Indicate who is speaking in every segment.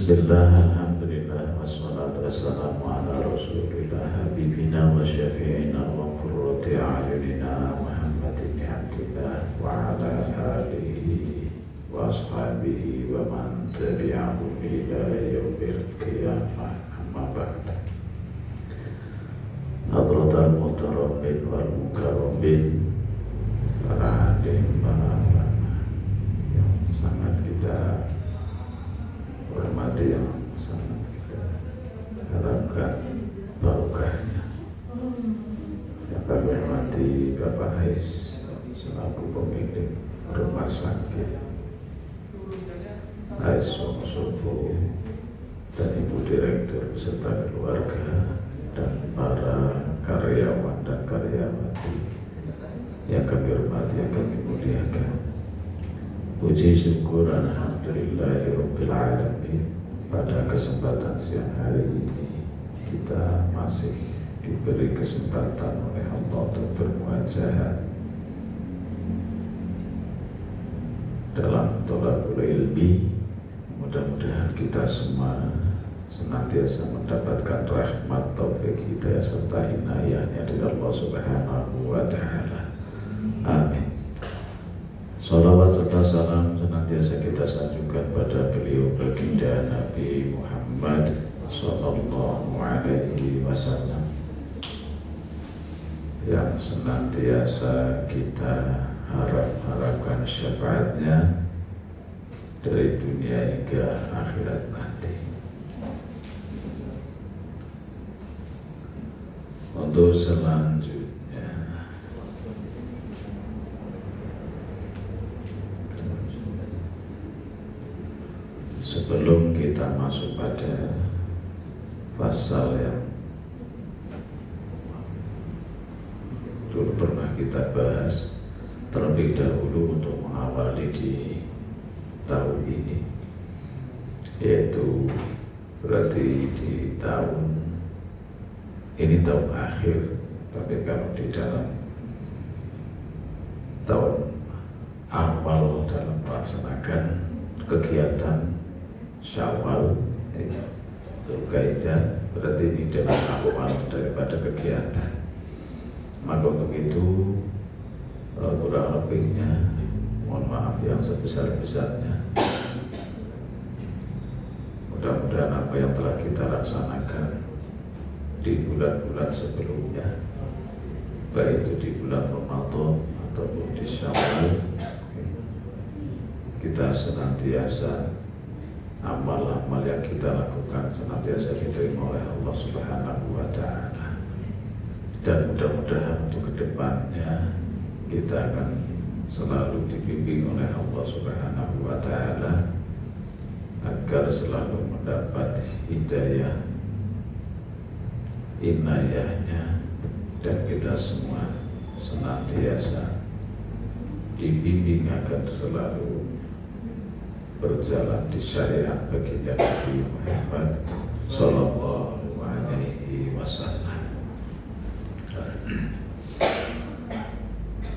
Speaker 1: Bismillah, alhamdulillah, wassalatu wassalamu ala rasulillah, habibina wa syafi'ina wa qurrati a'yunina Muhammadin abdillah wa ala alihi wa ashabihi wa man tabi'ahum ila yaumil qiyamah, amma ba'd. Hadratal mutarabbin wal mukarrabin, para hadim, para ulama yang sangat kita hormati, yang sangat kita harapkan barokahnya, yang kami hormati Bapak Hais selaku pemilik rumah sakit Hais Wonosobo dan Ibu Direktur beserta keluarga dan para karyawan dan karyawati yang kami hormati, yang kami muliakan. Puji syukur alhamdulillahirabbil alamin, pada kesempatan siang hari ini kita masih diberi kesempatan oleh Allah untuk bermuajahat dalam thalabul ilmi. Mudah-mudahan kita semua senantiasa mendapatkan rahmat, taufik, hidayah serta inayahnya dari Allah Subhanahu wa ta'ala. Amin. Salawat serta salam senantiasa kita sanjungkan pada beliau baginda Nabi Muhammad sallallahu alaihi wasallam yang senantiasa kita harapkan syafaatnya dari dunia hingga akhirat nanti. Untuk selanjutnya, sebelum kita masuk pada pasal yang dulu pernah kita bahas terlebih dahulu untuk mengawali di tahun ini, yaitu berarti di tahun ini tahun akhir, tapi kalau di dalam tahun awal dalam melaksanakan kegiatan Syawal, Dzulqa'dah, berarti ini dalam awal daripada kegiatan. Maka untuk itu kurang lebihnya mohon maaf yang sebesar-besarnya. Mudah-mudahan apa yang telah kita laksanakan di bulan-bulan sebelumnya, baik itu di bulan Ramadan ataupun di Syawal, kita senantiasa amal-amal yang kita lakukan senantiasa diterima oleh Allah Subhanahu wa ta'ala. Dan mudah-mudahan untuk kedepannya kita akan selalu dibimbing oleh Allah Subhanahu wa ta'ala agar selalu mendapat hidayah, inayahnya, dan kita semua senantiasa dibimbing agar selalu berjalan di syariat baginda Nabi Muhammad sallallahu alaihi wasallam.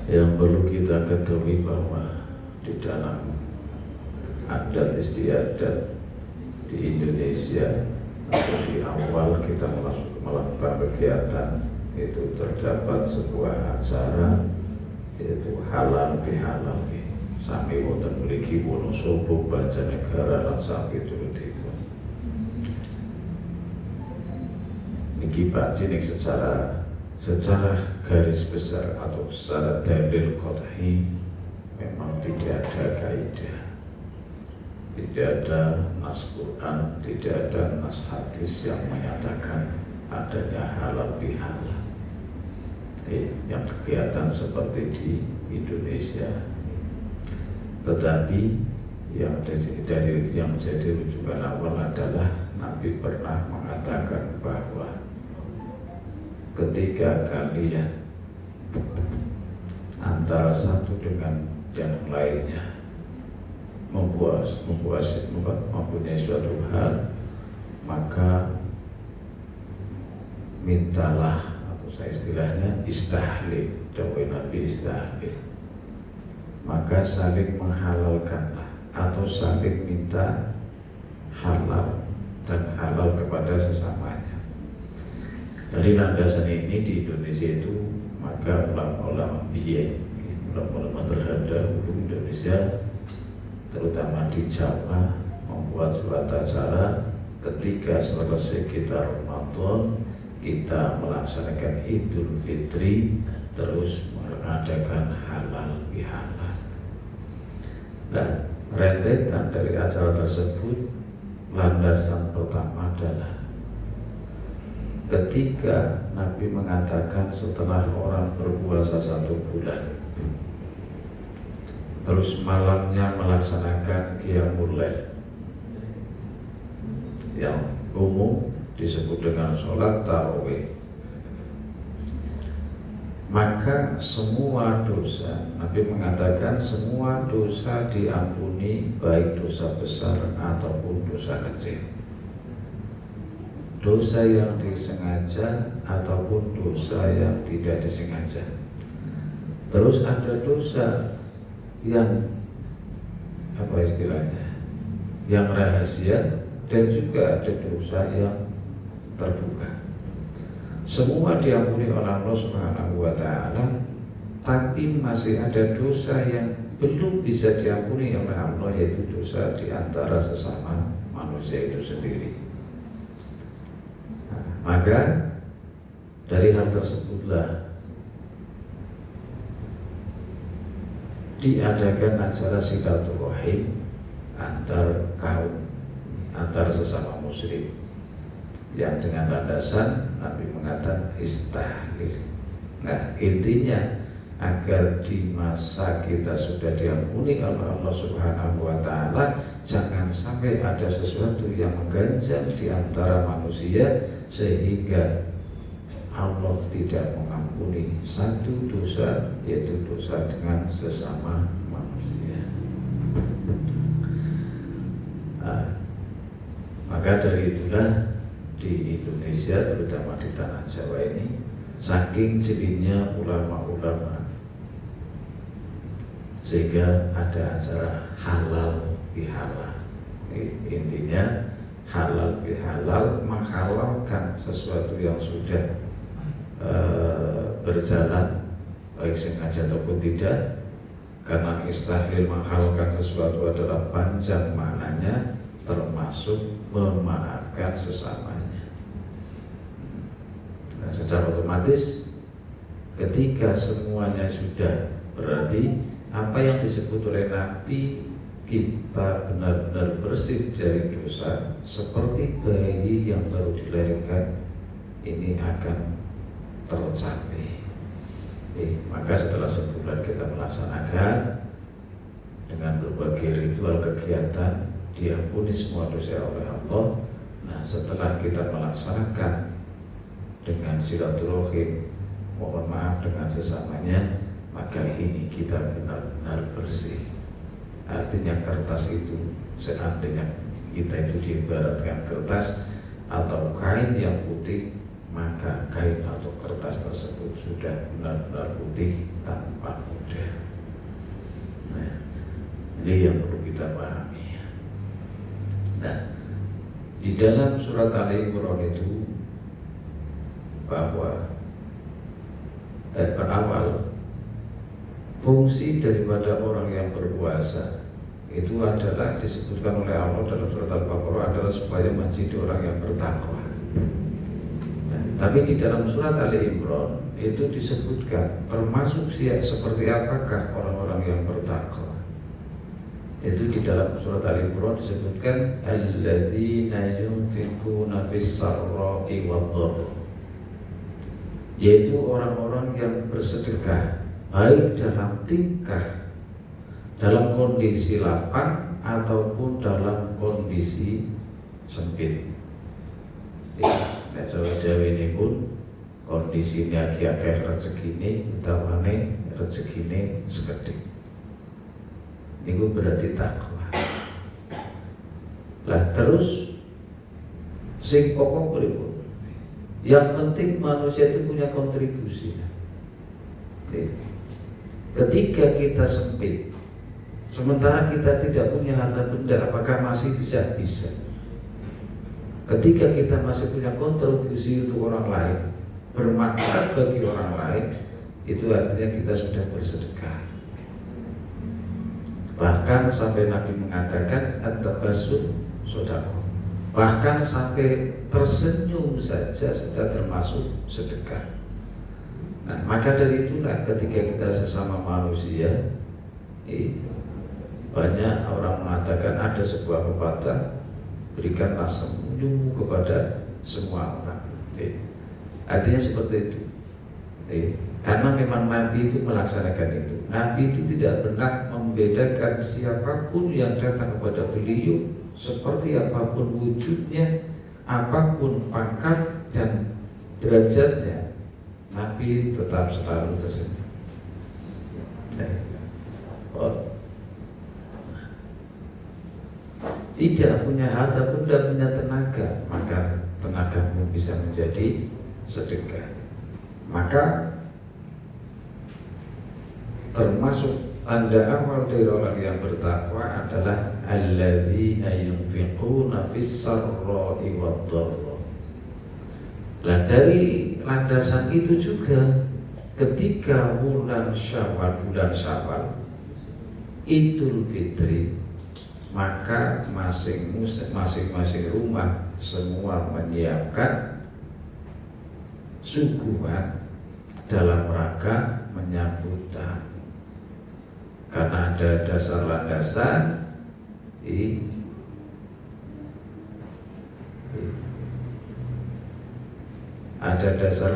Speaker 1: Yang perlu kita ketahui bahwa di dalam adat istiadat di Indonesia atau di awal kita melakukan kegiatan itu terdapat sebuah acara, yaitu halal bihalal. Sami wonten mriki Wonosobo, Banjarnegara lan sami turutipun. Niki panjenengan secara garis besar atau secara dalil qat'i memang tidak ada kaidah, tidak ada nas Quran, tidak ada nas hadis yang menyatakan adanya halal bihalal. Yang kegiatan seperti di Indonesia. Tetapi yang menjadi rujukan awal adalah Nabi pernah mengatakan bahwa ketika kalian antara satu dengan yang lainnya mempunyai suatu hal, maka mintalah, atau saya istilahnya istahlil, dawai Nabi istahlil, maka saling menghalalkanlah atau saling minta halal dan halal kepada sesamanya. Dari landasan ini di Indonesia itu maka ulama-ulama biye, ulama-ulama terdahulu Indonesia terutama di Jawa membuat surat acara ketika selesai kita Ramadan kita melaksanakan Idul Fitri terus mengadakan halal bihalal. Nah, rentetan dari acara tersebut landasan pertama adalah ketika Nabi mengatakan setelah orang berpuasa 1 bulan terus malamnya melaksanakan qiyamul lail yang umum disebut dengan sholat tarawih, maka semua dosa, Nabi mengatakan semua dosa diampuni, baik dosa besar ataupun dosa kecil, dosa yang disengaja ataupun dosa yang tidak disengaja. Terus ada dosa yang apa istilahnya, yang rahasia, dan juga ada dosa yang terbuka. Semua diampuni oleh Allah Subhanahu wa Ta'ala, tapi masih ada dosa yang belum bisa diampuni oleh Allah, yaitu dosa di antara sesama manusia itu sendiri. Nah, maka dari hal tersebutlah diadakan acara silaturahim antar kaum, antar sesama muslim, yang dengan landasan Nabi mengatakan istahlil. Nah, intinya agar di masa kita sudah diampuni oleh Allah Subhanahu wa Ta'ala, jangan sampai ada sesuatu yang mengganjal di antara manusia sehingga Allah tidak mengampuni satu dosa, yaitu dosa dengan sesama manusia. Nah, maka dari itulah di Indonesia, terutama di tanah Jawa ini, saking jelinya ulama-ulama, sehingga ada acara halal bihalal. Intinya halal bihalal, menghalalkan sesuatu yang sudah berjalan, baik sengaja ataupun tidak. Karena istahlil menghalalkan sesuatu adalah panjang maknanya, termasuk memaafkan sesamanya. Nah, secara otomatis ketika semuanya sudah, berarti apa yang disebut oleh Nabi kita benar-benar bersih dari dosa seperti bayi yang baru dilahirkan ini akan tercapai. Maka setelah sebulan kita melaksanakan dengan berbagai ritual kegiatan, diampuni semua dosa oleh Allah. Nah, setelah kita melaksanakan dengan silaturahim, mohon maaf dengan sesamanya, maka ini kita benar-benar bersih. Artinya kertas itu, seandainya kita itu diibaratkan kertas atau kain yang putih, maka kain atau kertas tersebut sudah benar-benar putih tanpa noda. Nah, ini yang perlu kita pahami. Nah, di dalam surat Ali Imran itu bahwa berawal fungsi daripada orang yang berpuasa itu adalah disebutkan oleh Allah dalam surat Al-Baqarah adalah supaya menjadi orang yang bertakwa. Nah, tapi di dalam surat Ali Imran itu disebutkan termasuk seperti apakah orang-orang yang bertakwa. Itu di dalam surat Ali Imran disebutkan alladzina yunfiquna fis-sarra'i wad-dharra, yaitu orang-orang yang bersedekah baik dalam tingkah, dalam kondisi lapang ataupun dalam kondisi sempit. Nek Jawa ini pun kondisinya akeh rezekine, utawane rezekine sekedhik. Niku berarti takwa. Lah terus sing pokok pripun? Yang penting manusia itu punya kontribusi. Ketika kita sempit, sementara kita tidak punya harta benda, apakah masih bisa? Bisa. Ketika kita masih punya kontribusi untuk orang lain, bermanfaat bagi orang lain, itu artinya kita sudah bersedekah. Bahkan sampai Nabi mengatakan at-tabassum sedekah. Bahkan sampai tersenyum saja sudah termasuk sedekah. Nah, maka dari itulah ketika kita sesama manusia, banyak orang mengatakan ada sebuah pepatah, berikanlah senyummu kepada semua orang. Artinya seperti itu. Karena memang Nabi itu melaksanakan itu. Nabi itu tidak pernah membedakan siapapun yang datang kepada beliau, seperti apapun wujudnya, apapun pangkat dan derajatnya, Nabi tetap selalu tersenyum. Tidak punya harta pun dan punya tenaga, maka tenagamu bisa menjadi sedekah. Maka termasuk tanda awal dari orang yang bertakwa adalah alladzina yunfiquna fis sarra'i wad dharra. Nah, dari landasan itu juga ketika bulan Syawal Idul Fitri, maka masing-masing rumah semua menyiapkan suguhan dalam rangka menyambut tamu. Karena ada dasar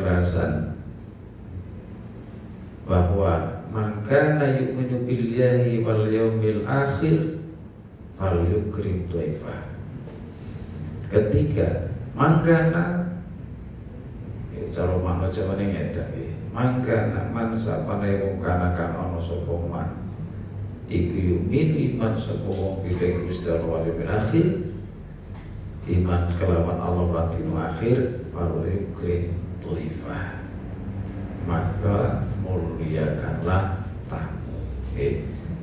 Speaker 1: landasan bahwa man kana yu'minu billahi wal yaumil akhir falyukrim dhaifah. Ketika man kana cara manut jawane ngeten iki, man kana man sapane wong kana kan ana sapa man iku yu'minu iman sapa wong billahi wal yaumil akhir, iman kelawan Allah lan dina akhir, falyukrim dhaifah, maka muliakanlah tamu.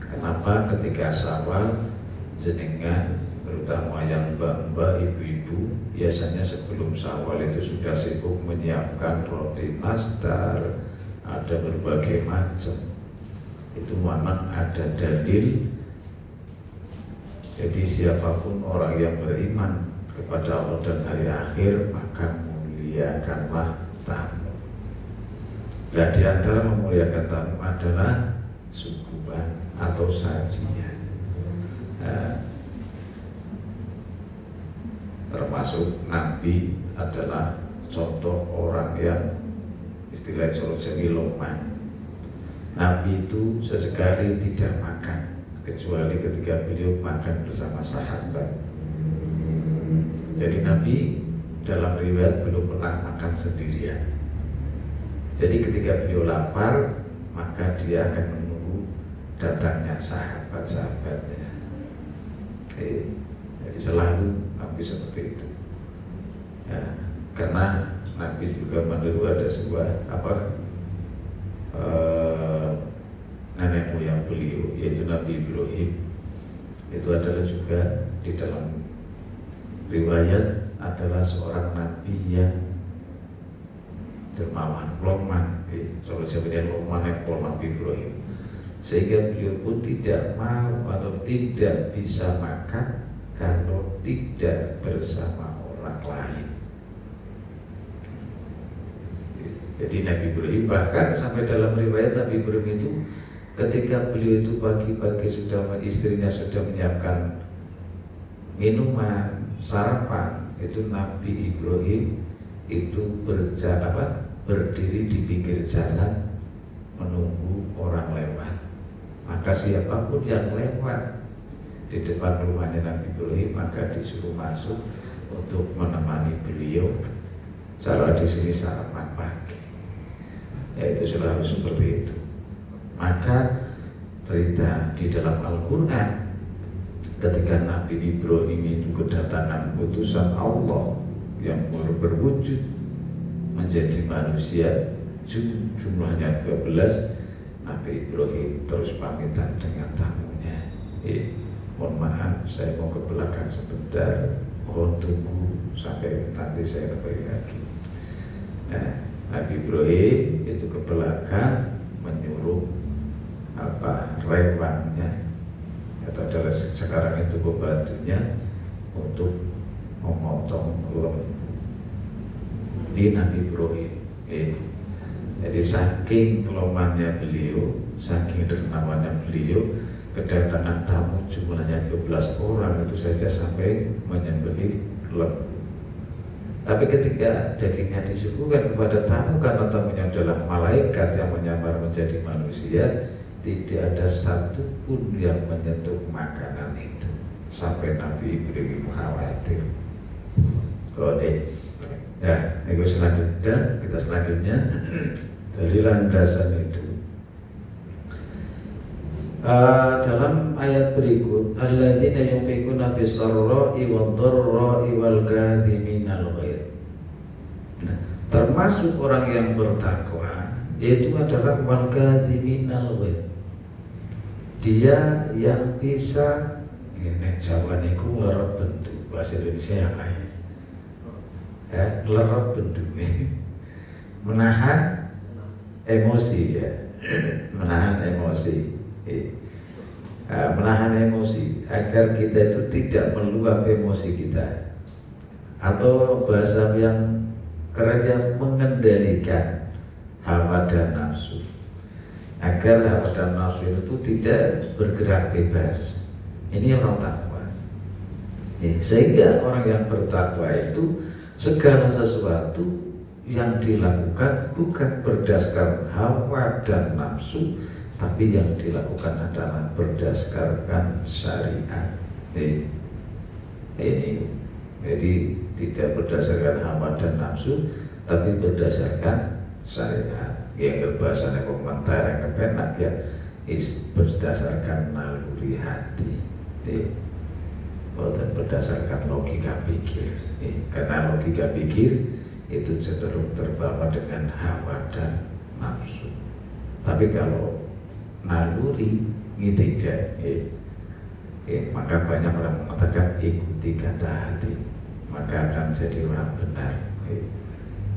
Speaker 1: Kenapa ketika Syawal jenengan terutama yang mbak-mbak, ibu-ibu biasanya sebelum Syawal itu sudah sibuk menyiapkan roti nastar, ada berbagai macam. Itu memang ada dalil. Jadi siapapun orang yang beriman kepada Allah dan hari akhir, maka muliakanlah tamu. Dan di antara memuliakan tamu adalah suguhan atau sajian. Termasuk Nabi adalah contoh orang yang istilah Jawa loman. Nabi itu sesekali tidak makan kecuali ketika beliau makan bersama sahabat. Jadi Nabi dalam riwayat belum pernah makan sendirian. Jadi ketika beliau lapar, maka dia akan menunggu datangnya sahabat-sahabatnya. Jadi selalu Nabi seperti itu. Ya, karena Nabi juga meniru ada sebuah nenek moyang beliau, yaitu Nabi Ibrahim. Itu adalah juga di dalam riwayat adalah seorang nabi yang dermawan, loman. Kalau sebenarnya loman Nabi Ibrahim, sehingga beliau pun tidak mau atau tidak bisa makan kalau tidak bersama orang lain. Jadi Nabi Ibrahim bahkan sampai dalam riwayat Nabi Ibrahim itu ketika beliau itu pagi-pagi istrinya sudah menyiapkan minuman sarapan, itu Nabi Ibrahim itu berdiri di pinggir jalan menunggu orang lewat. Maka siapapun yang lewat di depan rumahnya Nabi Ibrahim maka disuruh masuk untuk menemani beliau. Cara di sini sarapan pagi, yaitu selalu seperti itu. Maka cerita di dalam Al-Quran ketika Nabi Ibrahim itu kedatangan utusan Allah yang berwujud menjadi manusia, jumlahnya 12, Nabi Ibrahim terus pamitan dengan tamunya. Mohon maaf, saya mau ke belakang sebentar. oh tunggu sampai nanti saya kembali lagi. Nah, Nabi Ibrahim itu ke belakang menyuruh rewangnya atau adalah sekarang itu pembantunya untuk memotong lembu. Ini Nabi Ibrahim. Jadi saking kelomannya beliau, saking dermawannya beliau, kedatangan tamu jumlahnya 12 orang itu saja sampai menyembelih lembu. Tapi ketika dagingnya disuguhkan kepada tamu, karena tamunya adalah malaikat yang menyamar menjadi manusia, tidak ada satupun yang menyentuh makanan itu sampai Nabi Ibrahim khawatir. Ya, kita selanjutnya dari landasan itu. Dalam ayat berikut, alladzina yunfiquna fis sarra'i wad dharra'i wal kadhiminal ghaidh. Nah, termasuk orang yang bertakwa yaitu adalah wal kadhiminal ghaidh. Dia yang bisa ini Jawa niku lerep bentuk, bahasa Indonesia yang lain. Lerep bentuknya, menahan emosi ya, menahan emosi. Menahan emosi agar kita itu tidak meluap emosi kita, atau bahasa yang kerennya mengendalikan hawa dan nafsu, agar hawa dan nafsu itu tidak bergerak bebas. Ini orang takwa. Sehingga orang yang bertakwa itu segala sesuatu yang dilakukan bukan berdasarkan hawa dan nafsu, tapi yang dilakukan adalah berdasarkan syariat. Ini jadi tidak berdasarkan hawa dan nafsu, tapi berdasarkan syariat. Yang berbahasanya komentar yang kebenak ya, berdasarkan naluri hati, bukan berdasarkan logika pikir. Karena logika pikir itu cenderung terbawa dengan hawa dan nafsu. Tapi kalau naluri ini tidak, maka banyak orang mengatakan ikuti kata hati, maka akan jadi orang benar.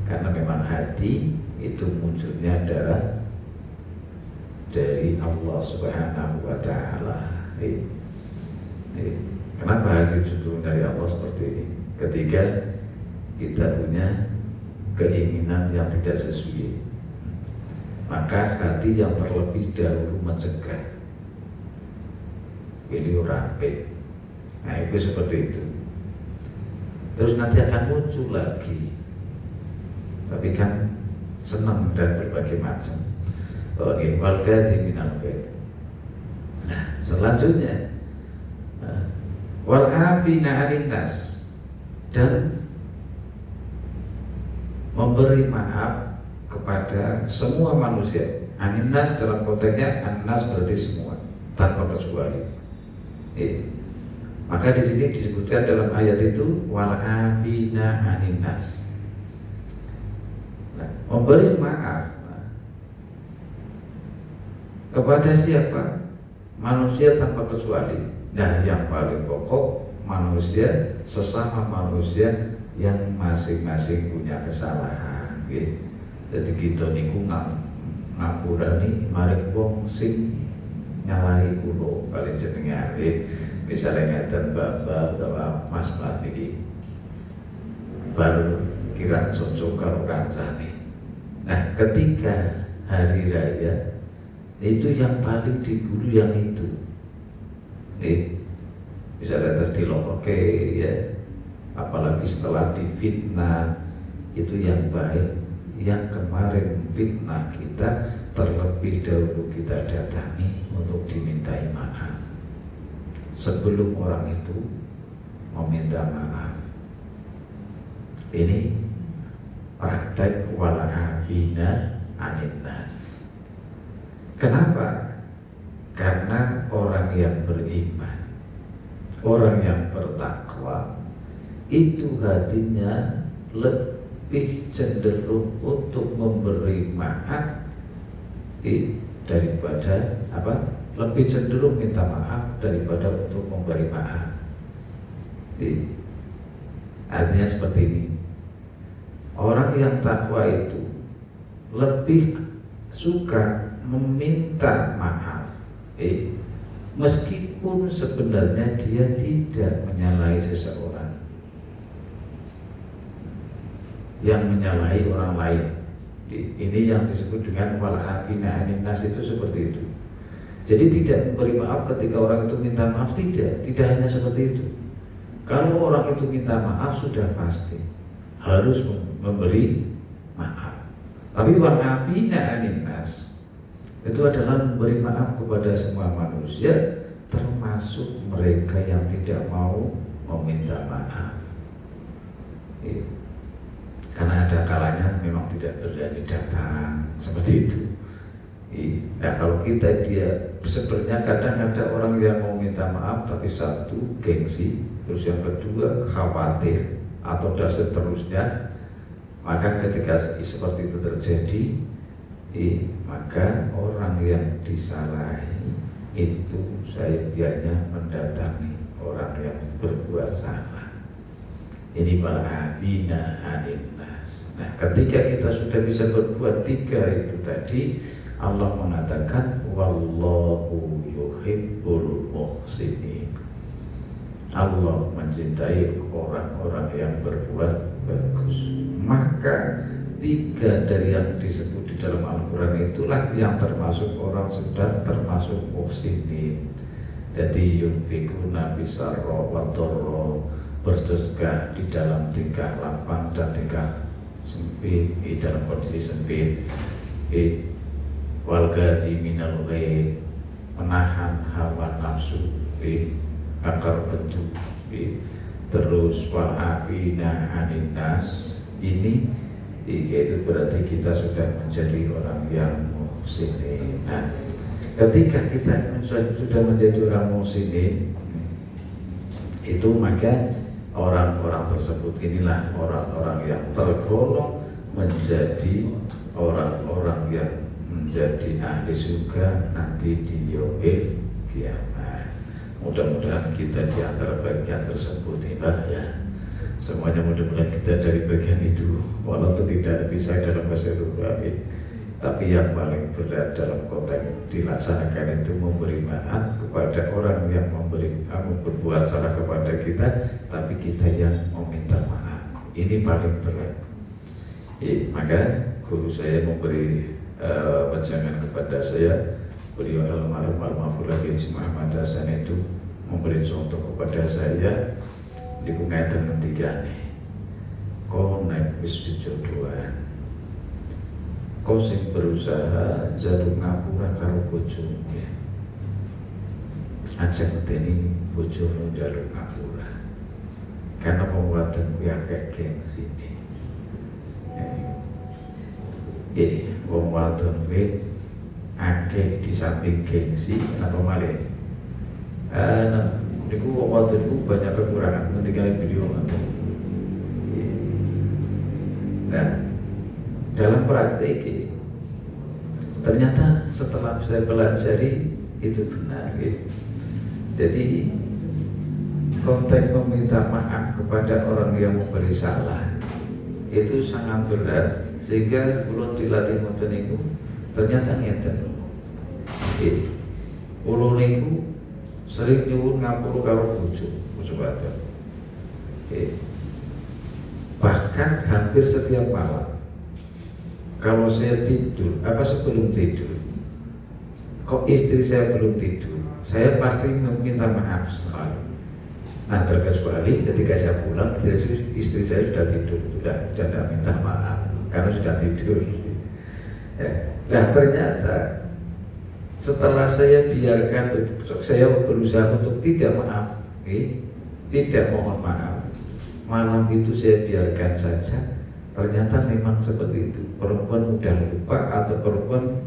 Speaker 1: Karena memang hati itu munculnya adalah dari Allah Subhanahu wa Ta'ala. Kenapa hati cenderung dari Allah seperti ini? Ketika kita punya keinginan yang tidak sesuai, maka hati yang terlebih dahulu mencegah, pilih rapi. Nah itu seperti itu. Terus nanti akan muncul lagi, tapi kan senang dan berbagai macam. Wal kadhiminal ghaidh. Nah selanjutnya wal 'afina 'anil nas, dan memberi maaf kepada semua manusia. Aninas dalam konteksnya anas berarti semua tanpa kecuali. Maka di sini disebutkan dalam ayat itu wal afina aninas. Nah, memberi maaf kepada siapa? Manusia tanpa kecuali. Nah, yang paling pokok manusia, sesama manusia yang masing-masing punya kesalahan. Jadi kita niku ngapurani maring wong sing nyalahi kulo paling jenenge. Misalnya ngeten bapak atau mas niki baru kira sonsok karo kancane. Nah, ketika hari raya itu yang paling diburu yang itu. Misalnya tes diloke ya. Apalagi setelah difitnah, itu yang baik. Yang kemarin fitnah kita, terlebih dahulu kita datangi untuk dimintai maaf sebelum orang itu meminta maaf. Ini praktek wala'afina aninnas. Kenapa? Karena orang yang beriman, orang yang bertakwa, itu hatinya lebih cenderung untuk memberi maaf daripada lebih cenderung minta maaf daripada untuk memberi maaf. Artinya seperti ini. Orang yang takwa itu lebih suka meminta maaf, meskipun sebenarnya dia tidak menyalahi seseorang, yang menyalahi orang lain. Ini yang disebut dengan wal-afina 'anin nas, itu seperti itu. Jadi tidak memberi maaf ketika orang itu minta maaf, tidak hanya seperti itu. Kalau orang itu minta maaf sudah pasti harus memberi maaf. Tapi wal-afina 'anin nas itu adalah memberi maaf kepada semua manusia, termasuk mereka yang tidak mau meminta maaf. Karena ada kalanya memang tidak berani datang seperti itu. Nah, kalau kita dia sebenarnya kadang ada orang yang mau minta maaf tapi satu gengsi, terus yang kedua khawatir atau dan seterusnya. Maka ketika seperti itu terjadi, maka orang yang disalahi itu seyogyanya mendatangi orang yang berbuat salah. Ini wal-afina 'anin nas. Nah, ketika kita sudah bisa berbuat tiga itu tadi, Allah mengatakan wallahu yuhibbul muhsinin. Allah mencintai orang-orang yang berbuat bagus. Maka tiga dari yang disebut di dalam Al-Quran itulah yang termasuk orang sudah termasuk muhsinin. Jadi yunfikuna bisarra wa dharra, bersedekah di dalam tingkah lapang dan tingkah sempit, di dalam kondisi sempit, wal ghadi minal ghaib, menahan hawa nafsu, akar bentuk, terus wal afina 'anin nas. Ini itu berarti kita sudah menjadi orang yang muhsinin. Nah, ketika kita sudah menjadi orang muhsinin itu, maka orang-orang tersebut inilah orang-orang yang tergolong menjadi orang-orang yang menjadi ahli surga nanti di yaumil kiamat. Mudah-mudahan kita di antara bagian tersebut ya. Semuanya mudah-mudahan kita dari bagian itu, walaupun tidak bisa dalam bahasa Arabi. Tapi yang paling berat dalam konteks dilaksanakan itu memberi maaf kepada orang yang berbuat salah kepada kita, tapi kita yang meminta maaf. Ini paling berat. Maka guru saya memberi wejangan kepada saya, beliau almarhum Al-Mahfudz Muhammad Hasan itu memberi contoh kepada saya di kaitan ketiga nih. Kau naik bis di jodohan, kau sing berusaha jalur ngapura karo bojomu, aja ngeteni bojomu jalur ngapura, karena pembuatan ku yang kayak gengsi nih. Wong wadon kuwi akeh di samping gengsi, kenapa malah? Niku wong wadon niku banyak kekurangan ketika beliau. Nah, dalam praktik ternyata setelah saya pelajari itu benar. Jadi konteks meminta maaf kepada orang yang memberi salah itu sangat berat, sehingga belum dilatih ngoten niku ternyata ngeten. Kulo niku sering nyuwun ngapura karo bojo wadon. Bahkan hampir setiap malam kalau saya tidur, sebelum tidur, kok istri saya belum tidur, saya pasti meminta maaf selalu. Nah, terkecuali ketika saya pulang, istri saya sudah tidur, sudah tidak minta maaf karena sudah tidur. Nah, ternyata setelah saya biarkan, saya berusaha untuk tidak maaf, tidak mohon maaf, malam itu saya biarkan saja. Ternyata memang seperti itu. Perempuan mudah lupa atau perempuan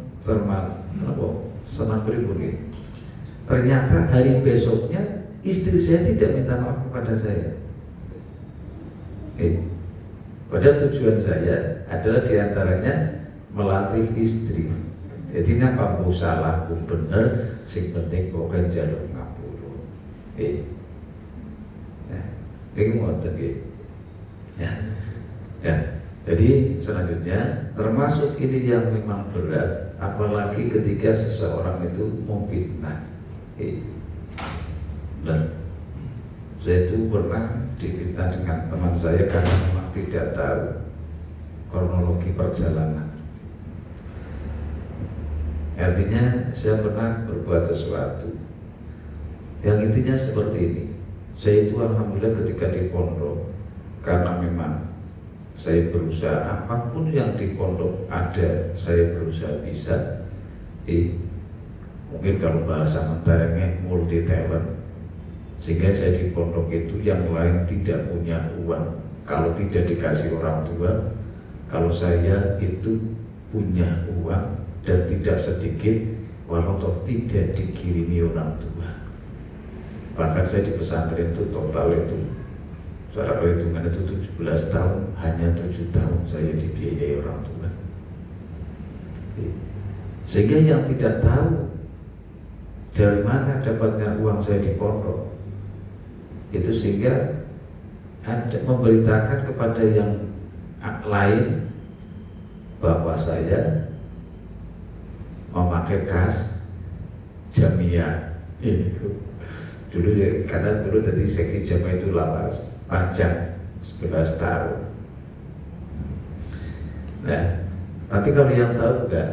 Speaker 1: senang beribun. Ternyata hari besoknya istri saya tidak minta maaf kepada saya. Padahal tujuan saya adalah diantaranya melatih istri. Jadi napa mau salah, mau bener, sing penting pokoknya jalur ngapura. Ini ngoten nggih. Ya, ya. Jadi selanjutnya termasuk ini yang memang berat, apalagi ketika seseorang itu memfitnah. Dan saya itu pernah difitnah dengan teman saya karena memang tidak tahu kronologi perjalanan. Artinya saya pernah berbuat sesuatu yang intinya seperti ini. Saya itu alhamdulillah ketika di pondok, karena memang saya berusaha apapun yang di pondok ada, saya berusaha bisa. Mungkin kalau bahasa menterengnya multi talent, sehingga saya di pondok itu yang lain tidak punya uang kalau tidak dikasih orang tua, kalau saya itu punya uang dan tidak sedikit walau tidak dikirimi orang tua. Bahkan saya di pesantren itu total itu secara perhitungan itu 17 tahun, hanya 7 tahun saya dibiayai orang tua. Sehingga yang tidak tahu dari mana dapatnya uang saya di pondok itu, sehingga ada memberitakan kepada yang lain bahwa saya memakai kas jamiah dulu ya, karena dulu dari seksi jamiah itu lama panjang 11 tahun. Nah, tapi kalau yang tahu enggak,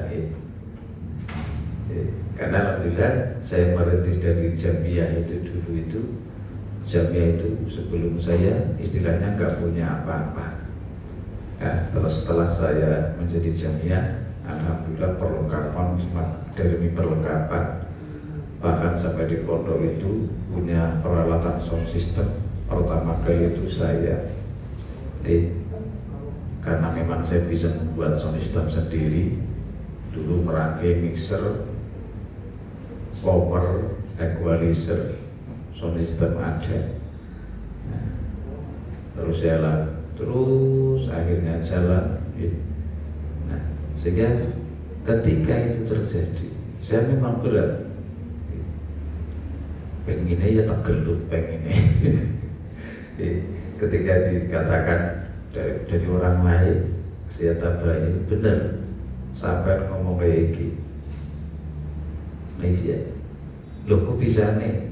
Speaker 1: karena alhamdulillah saya merintis dari jamiah itu dulu itu. Jamiah itu sebelum saya istilahnya enggak punya apa-apa. Nah, setelah saya menjadi jamiah, alhamdulillah perlengkapan demi perlengkapan, bahkan sampai di pondok itu punya peralatan sound system pertama kali itu saya. Karena memang saya bisa membuat sound system sendiri, dulu merangkai mixer, power, equalizer, sound system ada. Nah, terus jalan, terus akhirnya jalan. Nah, sehingga ketika itu terjadi, saya memang berat. Pengennya ya tak gelut pengennya. Ketika dikatakan dari orang lain, saya tabahin bener sampai ngomong kayak gini. Malaysia, loh kok bisa nih?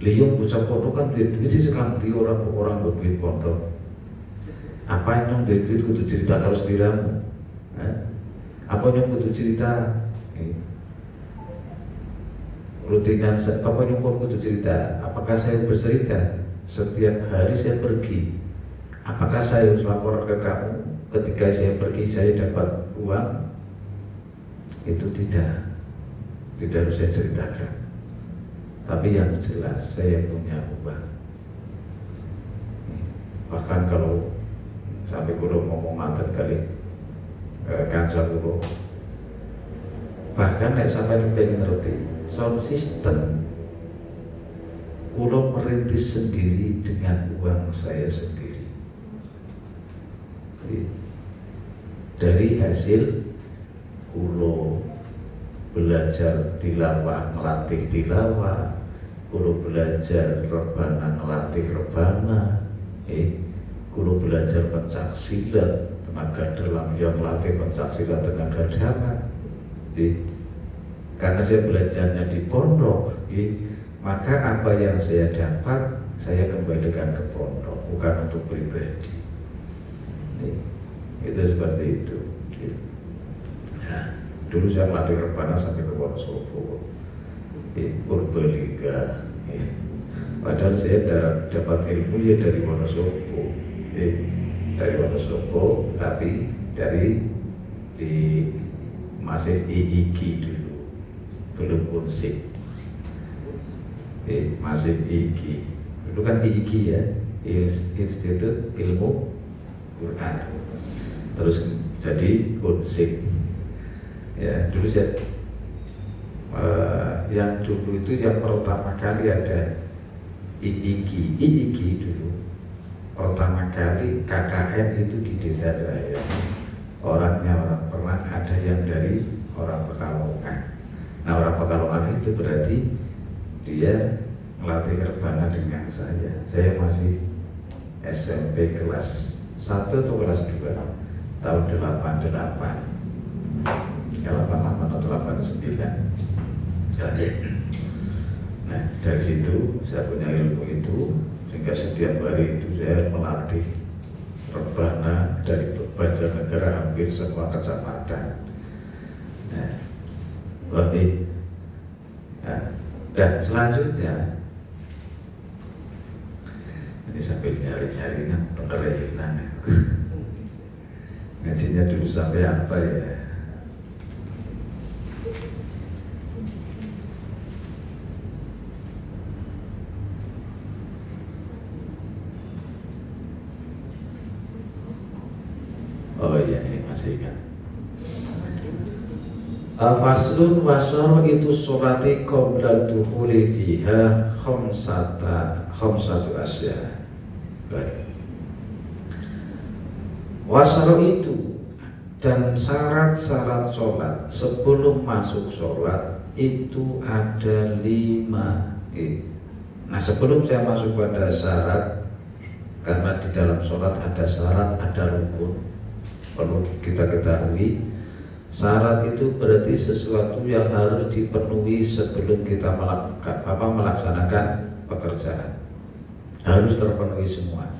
Speaker 1: Liung bocah pondok kan duit sih sekarang di orang berduit pondok. Apa yang duit kudu cerita kalau sendirimu? Apa yang kudu cerita? Rutinan apa yang kudu cerita? Apakah saya bercerita setiap hari saya pergi? Apakah saya harus lapor ke kamu ketika saya pergi saya dapat uang? Itu tidak harus saya ceritakan. Tapi yang jelas saya punya uang. Bahkan kalau sampai kulo ngomong mantan kali kanca kulo, bahkan sampai pengen ngerti sound system kulo merintis sendiri dengan uang saya sendiri. Dari hasil kulo belajar tilawah, ngelatih tilawah, kulo belajar rebana, ngelatih rebana, kulo belajar pencak silat, tenaga dalam yang latih pencak silat, tenaga dalam. Karena saya belajarnya di pondok, maka apa yang saya dapat saya kembalikan ke pondok, bukan untuk pribadi. Itu seperti itu. Nah, dulu saya latih rebana sampai ke Wonosobo, Purbalingga. Padahal saya dapat ilmu ya dari Wonosobo, tapi di masih IIG dulu, belum unsik. Masih IIG, dulu kan IIG ya, Institut Ilmu Quran. Terus jadi unsik. Ya, dulu saya yang dulu itu yang pertama kali ada IIG dulu. Pertama kali KKN itu di desa saya. Orangnya orang Pernak, ada yang dari orang Pekalongan. Nah, orang Pekalongan itu berarti dia melatih rebana dengan saya. Saya masih SMP kelas 1 atau kelas 2 tahun 88 atau 89. Jadi, nah dari situ saya punya ilmu itu, sehingga setiap hari itu saya melatih rebana dari Banjarnegara hampir semua kecamatan. Nah, dan selanjutnya ini sambil nyari-nyari kan pengereyetan. Ngajinya dulu sampai apa ya? Oh iya, ini masih ingat. Faslun wasor itu surati qabla dukhuli fiha khamsatu asya. Baik. Wasor itu dan syarat-syarat sholat sebelum masuk sholat itu ada 5. Nah, sebelum saya masuk pada syarat, karena di dalam sholat ada syarat, ada rukun, perlu kita ketahui. Syarat itu berarti sesuatu yang harus dipenuhi sebelum kita melaksanakan pekerjaan. Harus terpenuhi semua.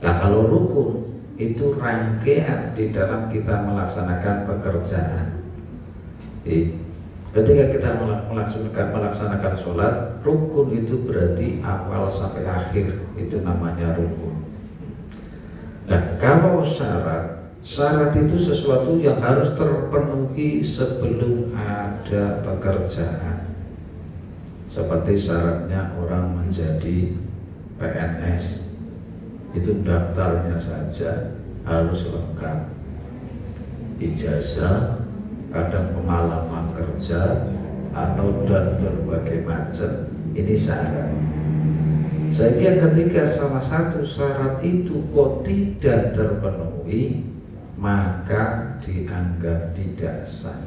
Speaker 1: Nah, kalau rukun itu rangkaian di dalam kita melaksanakan pekerjaan. Ketika kita melaksanakan sholat, rukun itu berarti awal sampai akhir, itu namanya rukun. Nah, kalau syarat itu sesuatu yang harus terpenuhi sebelum ada pekerjaan. Seperti syaratnya orang menjadi PNS, itu daftarnya saja harus lengkap, ijazah, kadang pengalaman kerja, atau dan berbagai macam. Ini syarat. Sehingga ketika salah satu syarat itu kok tidak terpenuhi, maka dianggap tidak sah.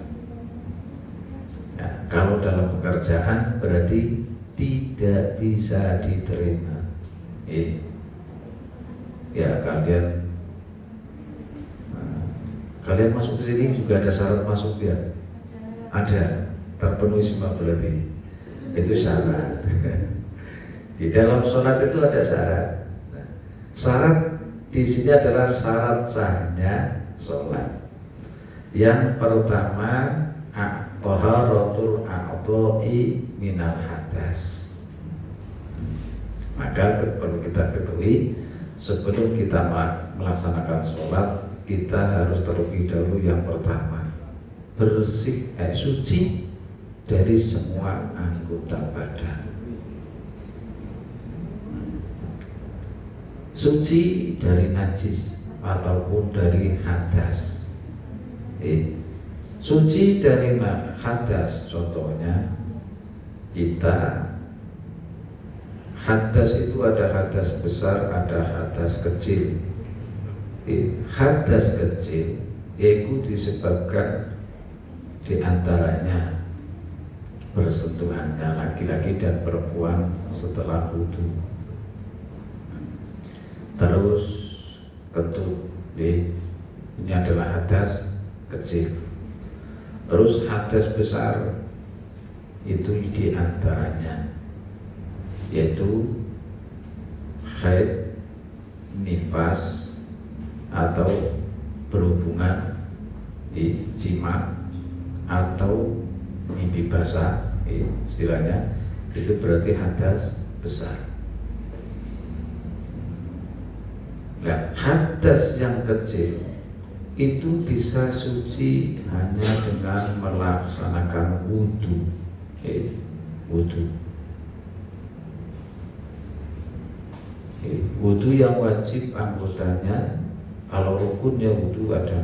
Speaker 1: Nah, kalau dalam pekerjaan berarti tidak bisa diterima. Ya, kalian masuk ke sini juga ada syarat masuk ya? Ada, terpenuhi semua berarti. Itu syarat. Di dalam sholat itu ada syarat. Syarat di sini adalah syarat sahnya sholat. Yang pertama, taharatul a'dha'i minal hadas. Maka perlu kita ketahui, sebelum kita melaksanakan sholat, kita harus terlebih dahulu yang pertama bersih, suci dari semua anggota badan. Suci dari najis ataupun dari hadas. Suci dari hadas, contohnya kita hadas itu ada hadas besar, ada hadas kecil. Hadas kecil yaitu disebabkan diantaranya bersentuhannya laki-laki dan perempuan setelah wudu. Terus kentut, ini adalah hadas kecil. Terus hadas besar itu diantaranya yaitu haid, nifas, atau berhubungan jima, atau mimpi basah, istilahnya itu berarti hadas besar. Nah, hadas yang kecil itu bisa suci hanya dengan melaksanakan wudu. Wudu. Wudu yang wajib anggotanya, kalau rukunnya wudu ada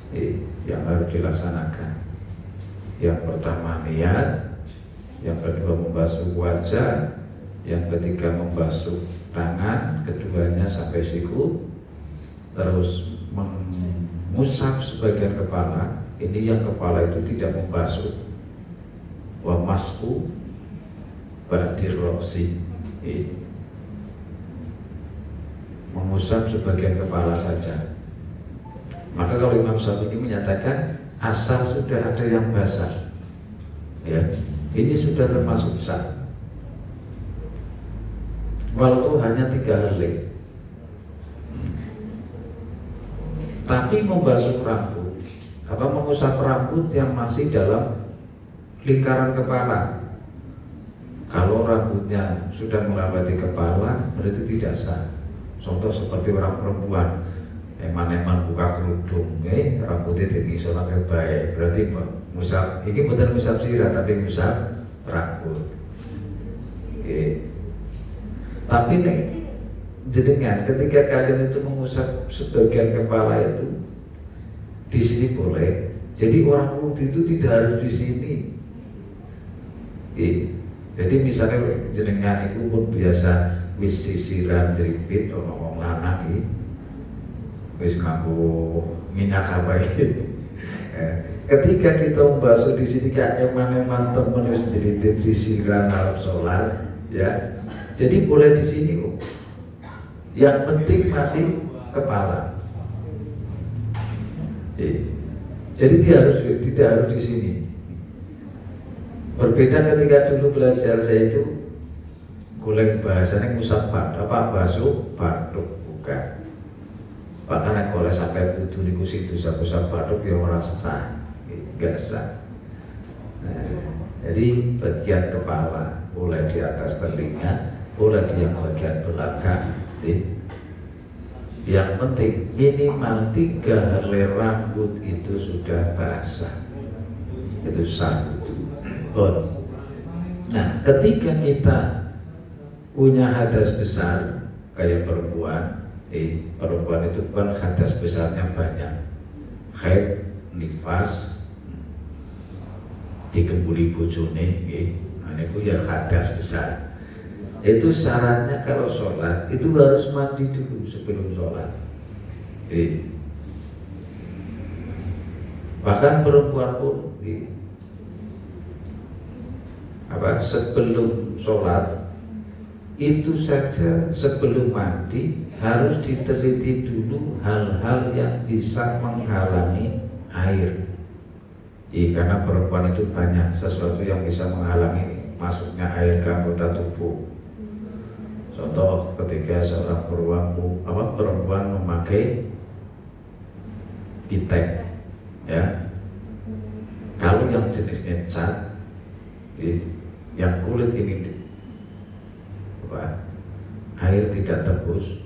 Speaker 1: 6 yang harus dilaksanakan. Yang pertama niat, yang kedua membasuh wajah, yang ketiga membasuh tangan, keduanya sampai siku, terus mengusap sebagian kepala. Ini yang kepala itu tidak membasuh. Wa masku ba'dir roksi, mengusap sebagian kepala saja. Maka kalau Imam Syafi'i menyatakan asal sudah ada yang basah, ya, ini sudah termasuk sah. Walau hanya 3 helai. Tapi membasuh rambut, mengusap rambut yang masih dalam lingkaran kepala. Kalau rambutnya sudah melewati kepala, berarti tidak sah. Contoh seperti orang perempuan, eman-eman buka kerudung, rambutnya tinggi soalnya baik, berarti musab. Ini bukan musab sirah, tapi musab rambut. Tapi nih, jenengan ketika kalian itu mengusap sebagian kepala itu, di sini boleh. Jadi orang wudhu itu tidak harus di sini. Jadi misalnya jenengan itu pun biasa wis sisiran jeripit atau ngomong lanang wis nganggo minyak apa ini. Ketika kita membasuh di sini kayak eman-eman temen wis jeripit sisiran dalam sholat, ya. Jadi boleh di sini kok. Yang penting masih kepala. Jadi tidak harus di sini. Berbeda ketika dulu belajar saya itu golek bahasanya ngusap basuh batuk bukan. Bahkan yang kalau sampai butuh niku situ ngusap batuk ya ora sah, enggak sah. Jadi bagian kepala boleh di atas telinga, boleh di yang bagian belakang. Yang penting minimal 3 helai rambut itu sudah basah, itu sah. Nah, ketika kita punya hadas besar kayak perempuan, perempuan itu kan hadas besarnya banyak, haid, nifas, dikembuli bojone, itu ya hadas besar. Itu syaratnya kalau sholat itu harus mandi dulu sebelum sholat. Bahkan perempuan pun sebelum sholat itu saja sebelum mandi harus diteliti dulu hal-hal yang bisa menghalangi air. Karena perempuan itu banyak sesuatu yang bisa menghalangi masuknya air ke anggota tubuh. Contoh ketika seorang perempuan memakai pitek, ya. Kalau yang jenisnya cat, yang kulit ini air tidak tembus,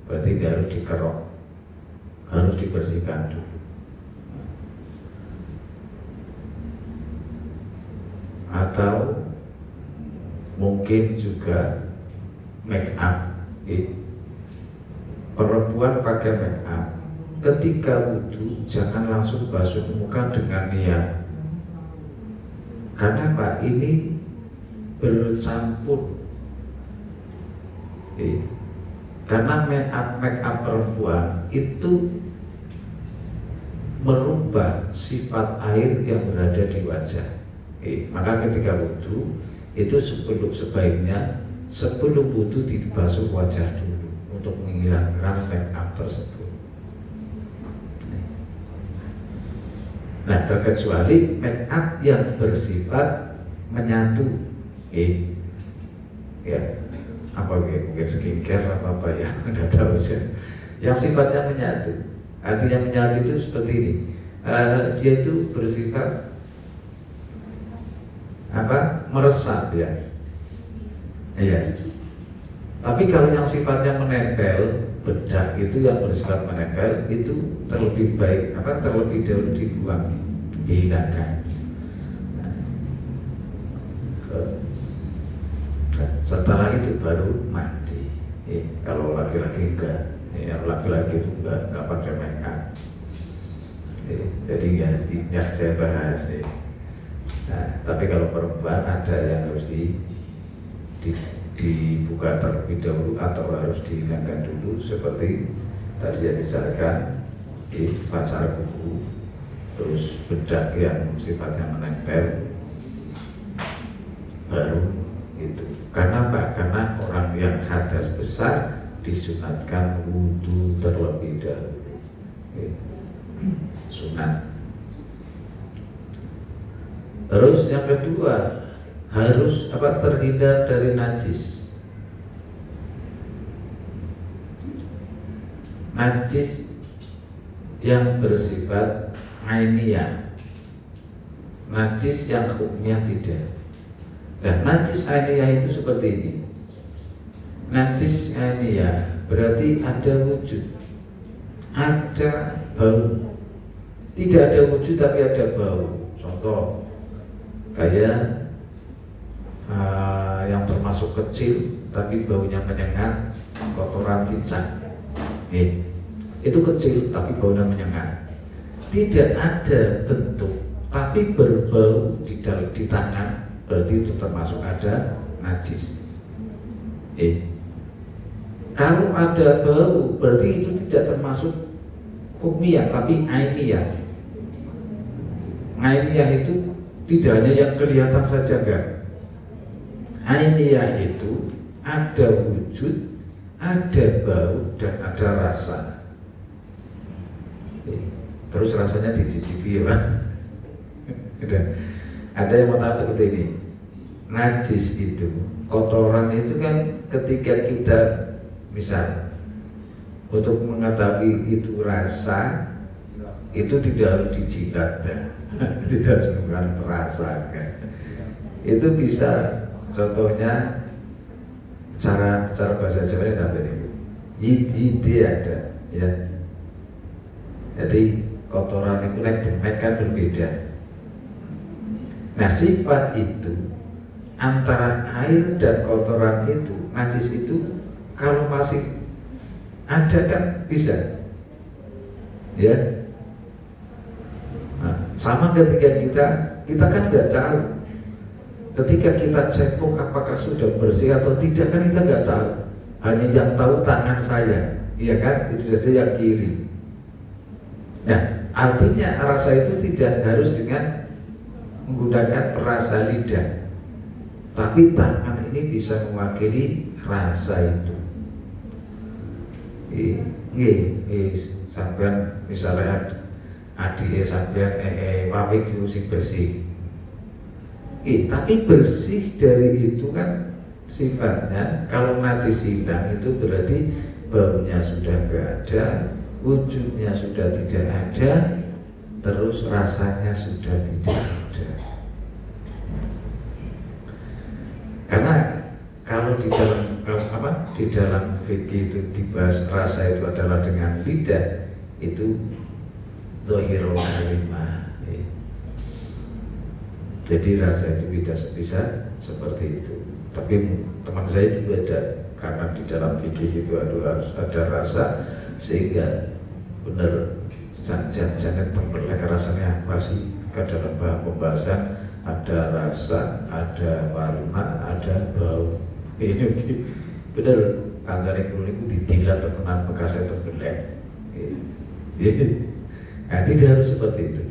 Speaker 1: berarti dia harus dikerok, harus dibersihkan dulu. Atau mungkin juga make up, perempuan pakai make up ketika wudhu jangan langsung basuh muka dengan niat. Karena Pak ini bercampur. Karena make up perempuan itu merubah sifat air yang berada di wajah. Maka ketika wudhu itu sebaiknya sebelum wudhu dibasuh wajah dulu untuk menghilangkan make up tersebut. Nah, terkecuali make up yang bersifat menyatu, ya, mungkin skincare apa ya, nggak tahu sih. Yang sifatnya menyatu, artinya menyatu itu seperti ini. Dia itu bersifat meresap, ya. Iya. Tapi kalau yang sifatnya menempel, bedak itu yang bersifat menempel itu terlebih baik terlebih dahulu dibuang, dihilangkan. Setelah itu baru mandi. Kalau laki-laki enggak, laki-laki itu enggak pakai make up. Jadi ya tidak saya bahas. Nah, tapi kalau perempuan ada yang harus dibuka terlebih dahulu atau harus dihilangkan dulu seperti tadi yang dibicarakan pacar kuku, terus bedak yang sifatnya menempel, baru itu. Karena apa? Karena orang yang hadas besar disunatkan wudu terlebih dahulu. Sunat. Terus yang kedua, harus terhindar dari najis. Najis yang bersifat ainiyah, najis yang hukumnya tidak. Dan najis ainiyah itu seperti ini. Najis ainiyah berarti ada wujud, ada bau. Tidak ada wujud tapi ada bau. Contoh kayak yang termasuk kecil tapi baunya menyengat, kotoran cicak. Itu kecil tapi baunya menyengat. Tidak ada bentuk tapi berbau di tangan, berarti itu termasuk ada najis. Kalau ada bau berarti itu tidak termasuk hukmiyah tapi ainiyah. Ainiyah itu tidak hanya yang kelihatan saja kan. Ainiyah itu ada wujud, ada bau dan ada rasa. Terus rasanya dicicipi ya Pak. Ada yang mau tahu seperti ini. Najis itu, kotoran itu kan ketika kita misal untuk mengetahui itu rasa, itu tidak harus dijilat ya. Tidak harus menggunakan perasa kan. Itu bisa, contohnya cara bahasa Jawa ini apa ini? Yidi ada ya. Jadi kotoran itu kan berbeda. Nah sifat itu antara air dan kotoran itu, najis itu kalau masih ada kan bisa ya. Nah, sama ketika kita kan nggak tahu. Ketika kita cekuk apakah sudah bersih atau tidak kan kita nggak tahu. Hanya yang tahu tangan saya, iya kan? Itu saja yang kiri. Nah, artinya rasa itu tidak harus dengan menggunakan perasa lidah, tapi tangan ini bisa mewakili rasa itu. Sampai misalnya adik sampai pamit dulu sing bersih. Tapi bersih dari itu kan sifatnya kalau najis hilang itu berarti baunya sudah enggak ada, wujudnya sudah tidak ada, terus rasanya sudah tidak ada. Karena kalau di dalam fikih itu dibahas rasa itu adalah dengan lidah, itu dhahirul kalimah. Jadi rasa itu bisa seperti itu. Tapi teman saya juga ada, karena di dalam fikih itu harus ada rasa, sehingga benar jangan tembelak rasanya apa sih. Ke dalam pembahasan ada rasa, ada warna, ada bau. Ini benar kancane kulo niku didilat tenan bekasnya tembelak. Nah, tidak harus seperti itu.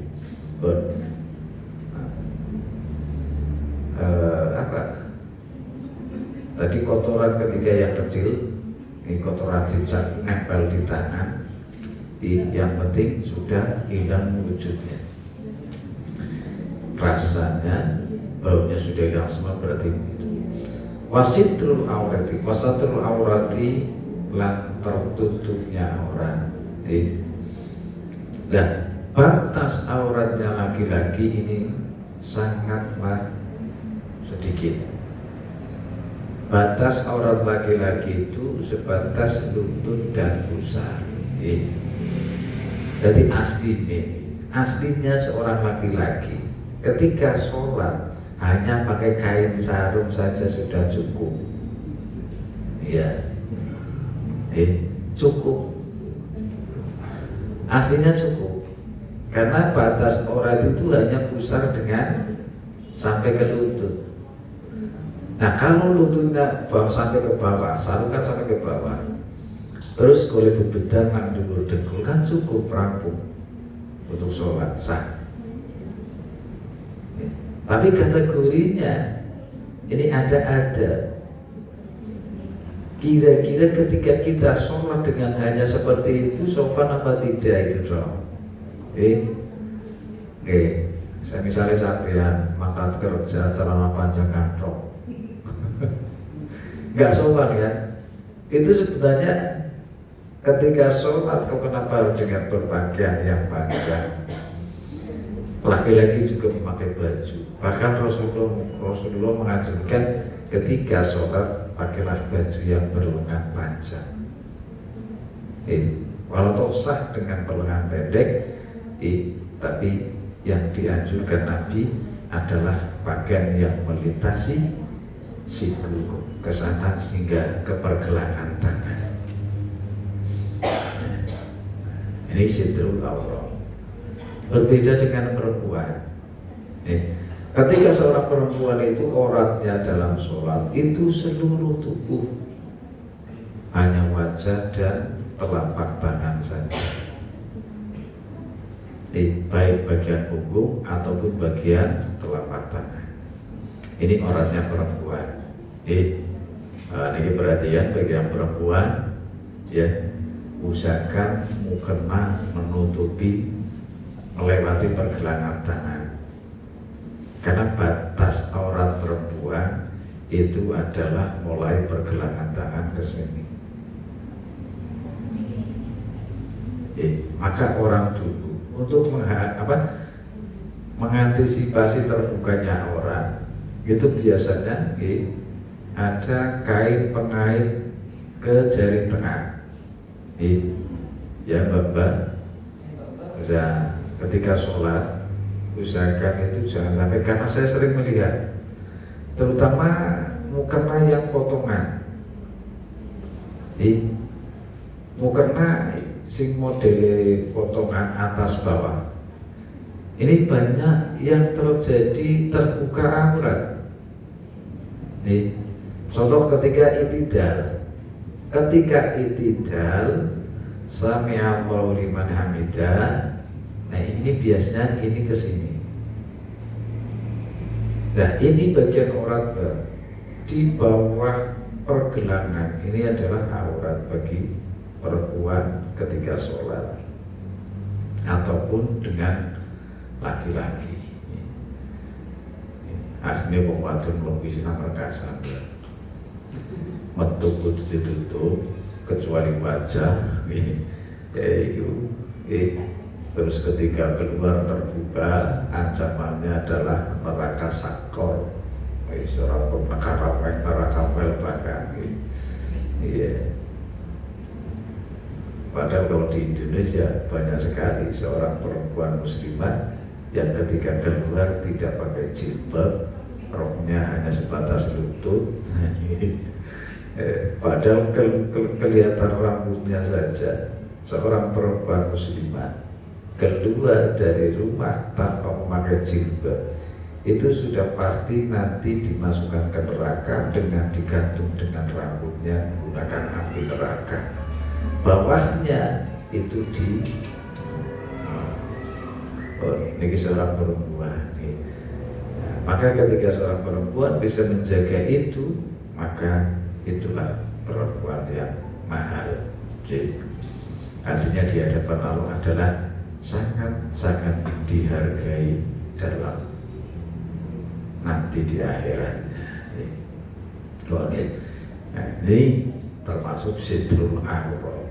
Speaker 1: Tadi kotoran ketika yang kecil, ini kotoran cicak nempel di tangan, yang penting sudah hilang wujudnya, rasanya, baunya sudah hilang semua, berarti itu. Wasitrul aurati lan tertutupnya aurat. Nah, batas auratnya laki-laki ini sangatlah sedikit. Batas aurat laki-laki itu sebatas lutut dan pusar. Jadi aslinya seorang laki-laki ketika sholat hanya pakai kain sarung saja sudah cukup. Cukup. Aslinya cukup. Karena batas aurat itu hanya pusar dengan sampai ke lutut. Nah, kalau lututnya sampai ke bawah, sarung kan sampai ke bawah, terus golek bebedan nang dhuwur dengkul kan cukup rampung untuk sholat sah. Tapi kategorinya ini ada. Kira-kira ketika kita sholat dengan hanya seperti itu sopan apa tidak itu dong? Saya misalnya sampean mangkat kerja celana panjang kantor, nggak sopan kan? Itu sebenarnya ketika sholat kok kenapa harus dengan berpakaian yang panjang? Laki-laki juga memakai baju. Bahkan Rasulullah mengajarkan ketika sholat pakailah baju yang berlengan panjang. Walau sah dengan berlengan pendek, tapi yang dianjurkan Nabi adalah pakaian yang melintasi siku ke sana sehingga ke pergelangan tangan. Ini sitrul aurat. Berbeda dengan perempuan. Ketika seorang perempuan itu auratnya dalam sholat itu seluruh tubuh, hanya wajah dan telapak tangan saja. Baik bagian punggung ataupun bagian telapak tangan. Ini auratnya perempuan. Ini perhatian bagi yang perempuan, ya, usahakan mukena menutupi melewati pergelangan tangan, karena batas aurat perempuan itu adalah mulai pergelangan tangan ke sini. Maka orang dulu untuk mengantisipasi terbukanya aurat itu biasanya ada kain pengait ke jari tengah. Ya Bapak, ketika sholat usahakan itu jangan sampai, karena saya sering melihat terutama mukena yang potongan, mukena sing modele potongan atas bawah, ini banyak yang terjadi terbuka aurat. Contoh ketika itidal sami Allahu liman hamidah. Nah ini biasanya ini ke sini. Nah ini bagian aurat di bawah pergelangan. Ini adalah aurat bagi perempuan ketika sholat ataupun dengan laki-laki. Aslinya wong wadon mlebu sinang perkasa. Metu kudu ditutup kecuali wajah. Terus ketika keluar terbuka, ancamannya adalah neraka sakor. Seorang neraka bahkan. Padahal kalau di Indonesia banyak sekali seorang perempuan muslimah yang ketika keluar tidak pakai jilbab, roknya hanya sebatas lutut. Padahal kelihatan rambutnya saja. Seorang perempuan muslimah keluar dari rumah tanpa memakai jilbab itu sudah pasti nanti dimasukkan ke neraka dengan digantung dengan rambutnya menggunakan api neraka. Bawahnya itu ini seorang perempuan. Maka ketika seorang perempuan bisa menjaga itu, maka itulah perempuan yang mahal. Artinya di hadapan Allah adalah sangat-sangat dihargai dalam nanti di akhiratnya. Nah, ini termasuk sitrul aurat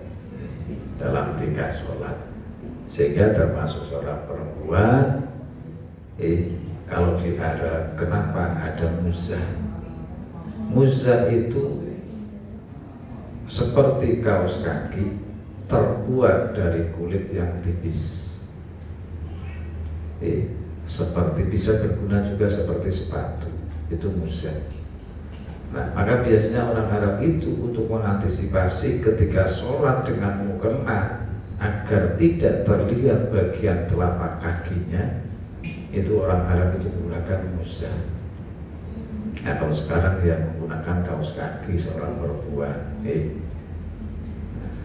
Speaker 1: dalam tingkah sholat, sehingga termasuk seorang perempuan kalau diharap, kenapa ada muzah? Muzah itu seperti kaos kaki terbuat dari kulit yang tipis, seperti bisa berguna juga seperti sepatu, itu muzah. Nah, maka biasanya orang Arab itu untuk mengantisipasi ketika sholat dengan mukena agar tidak terlihat bagian telapak kakinya, itu orang Arab itu menggunakan muzah. Nah, kalau sekarang dia menggunakan kaos kaki seorang perempuan,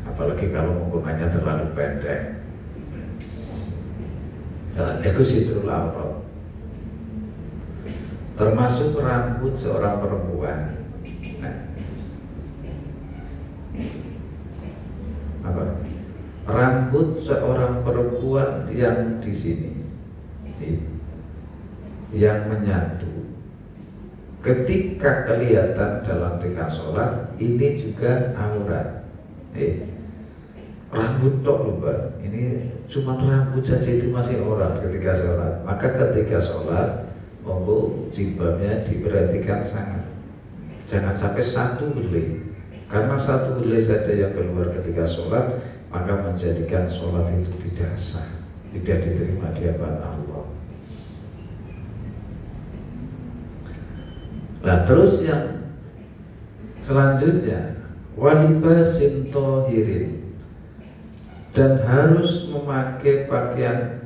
Speaker 1: apalagi kalau mukunanya terlalu pendek. Itu sitrul aurat. Termasuk rambut seorang perempuan. Nah, Apa? Rambut seorang perempuan yang di sini, yang menyatu, ketika kelihatan dalam tingkah sholat, ini juga aurat. Rambut tok loh Mbak, ini cuma rambut saja itu masih aurat ketika sholat. Maka ketika sholat, monggo jilbabnya diperhatikan sangat, jangan sampai satu helai, karena satu helai saja yang keluar ketika sholat, maka menjadikan sholat itu tidak sah, tidak diterima di hadapan Allah. Nah terus yang selanjutnya, walibasin tohirin, dan harus memakai pakaian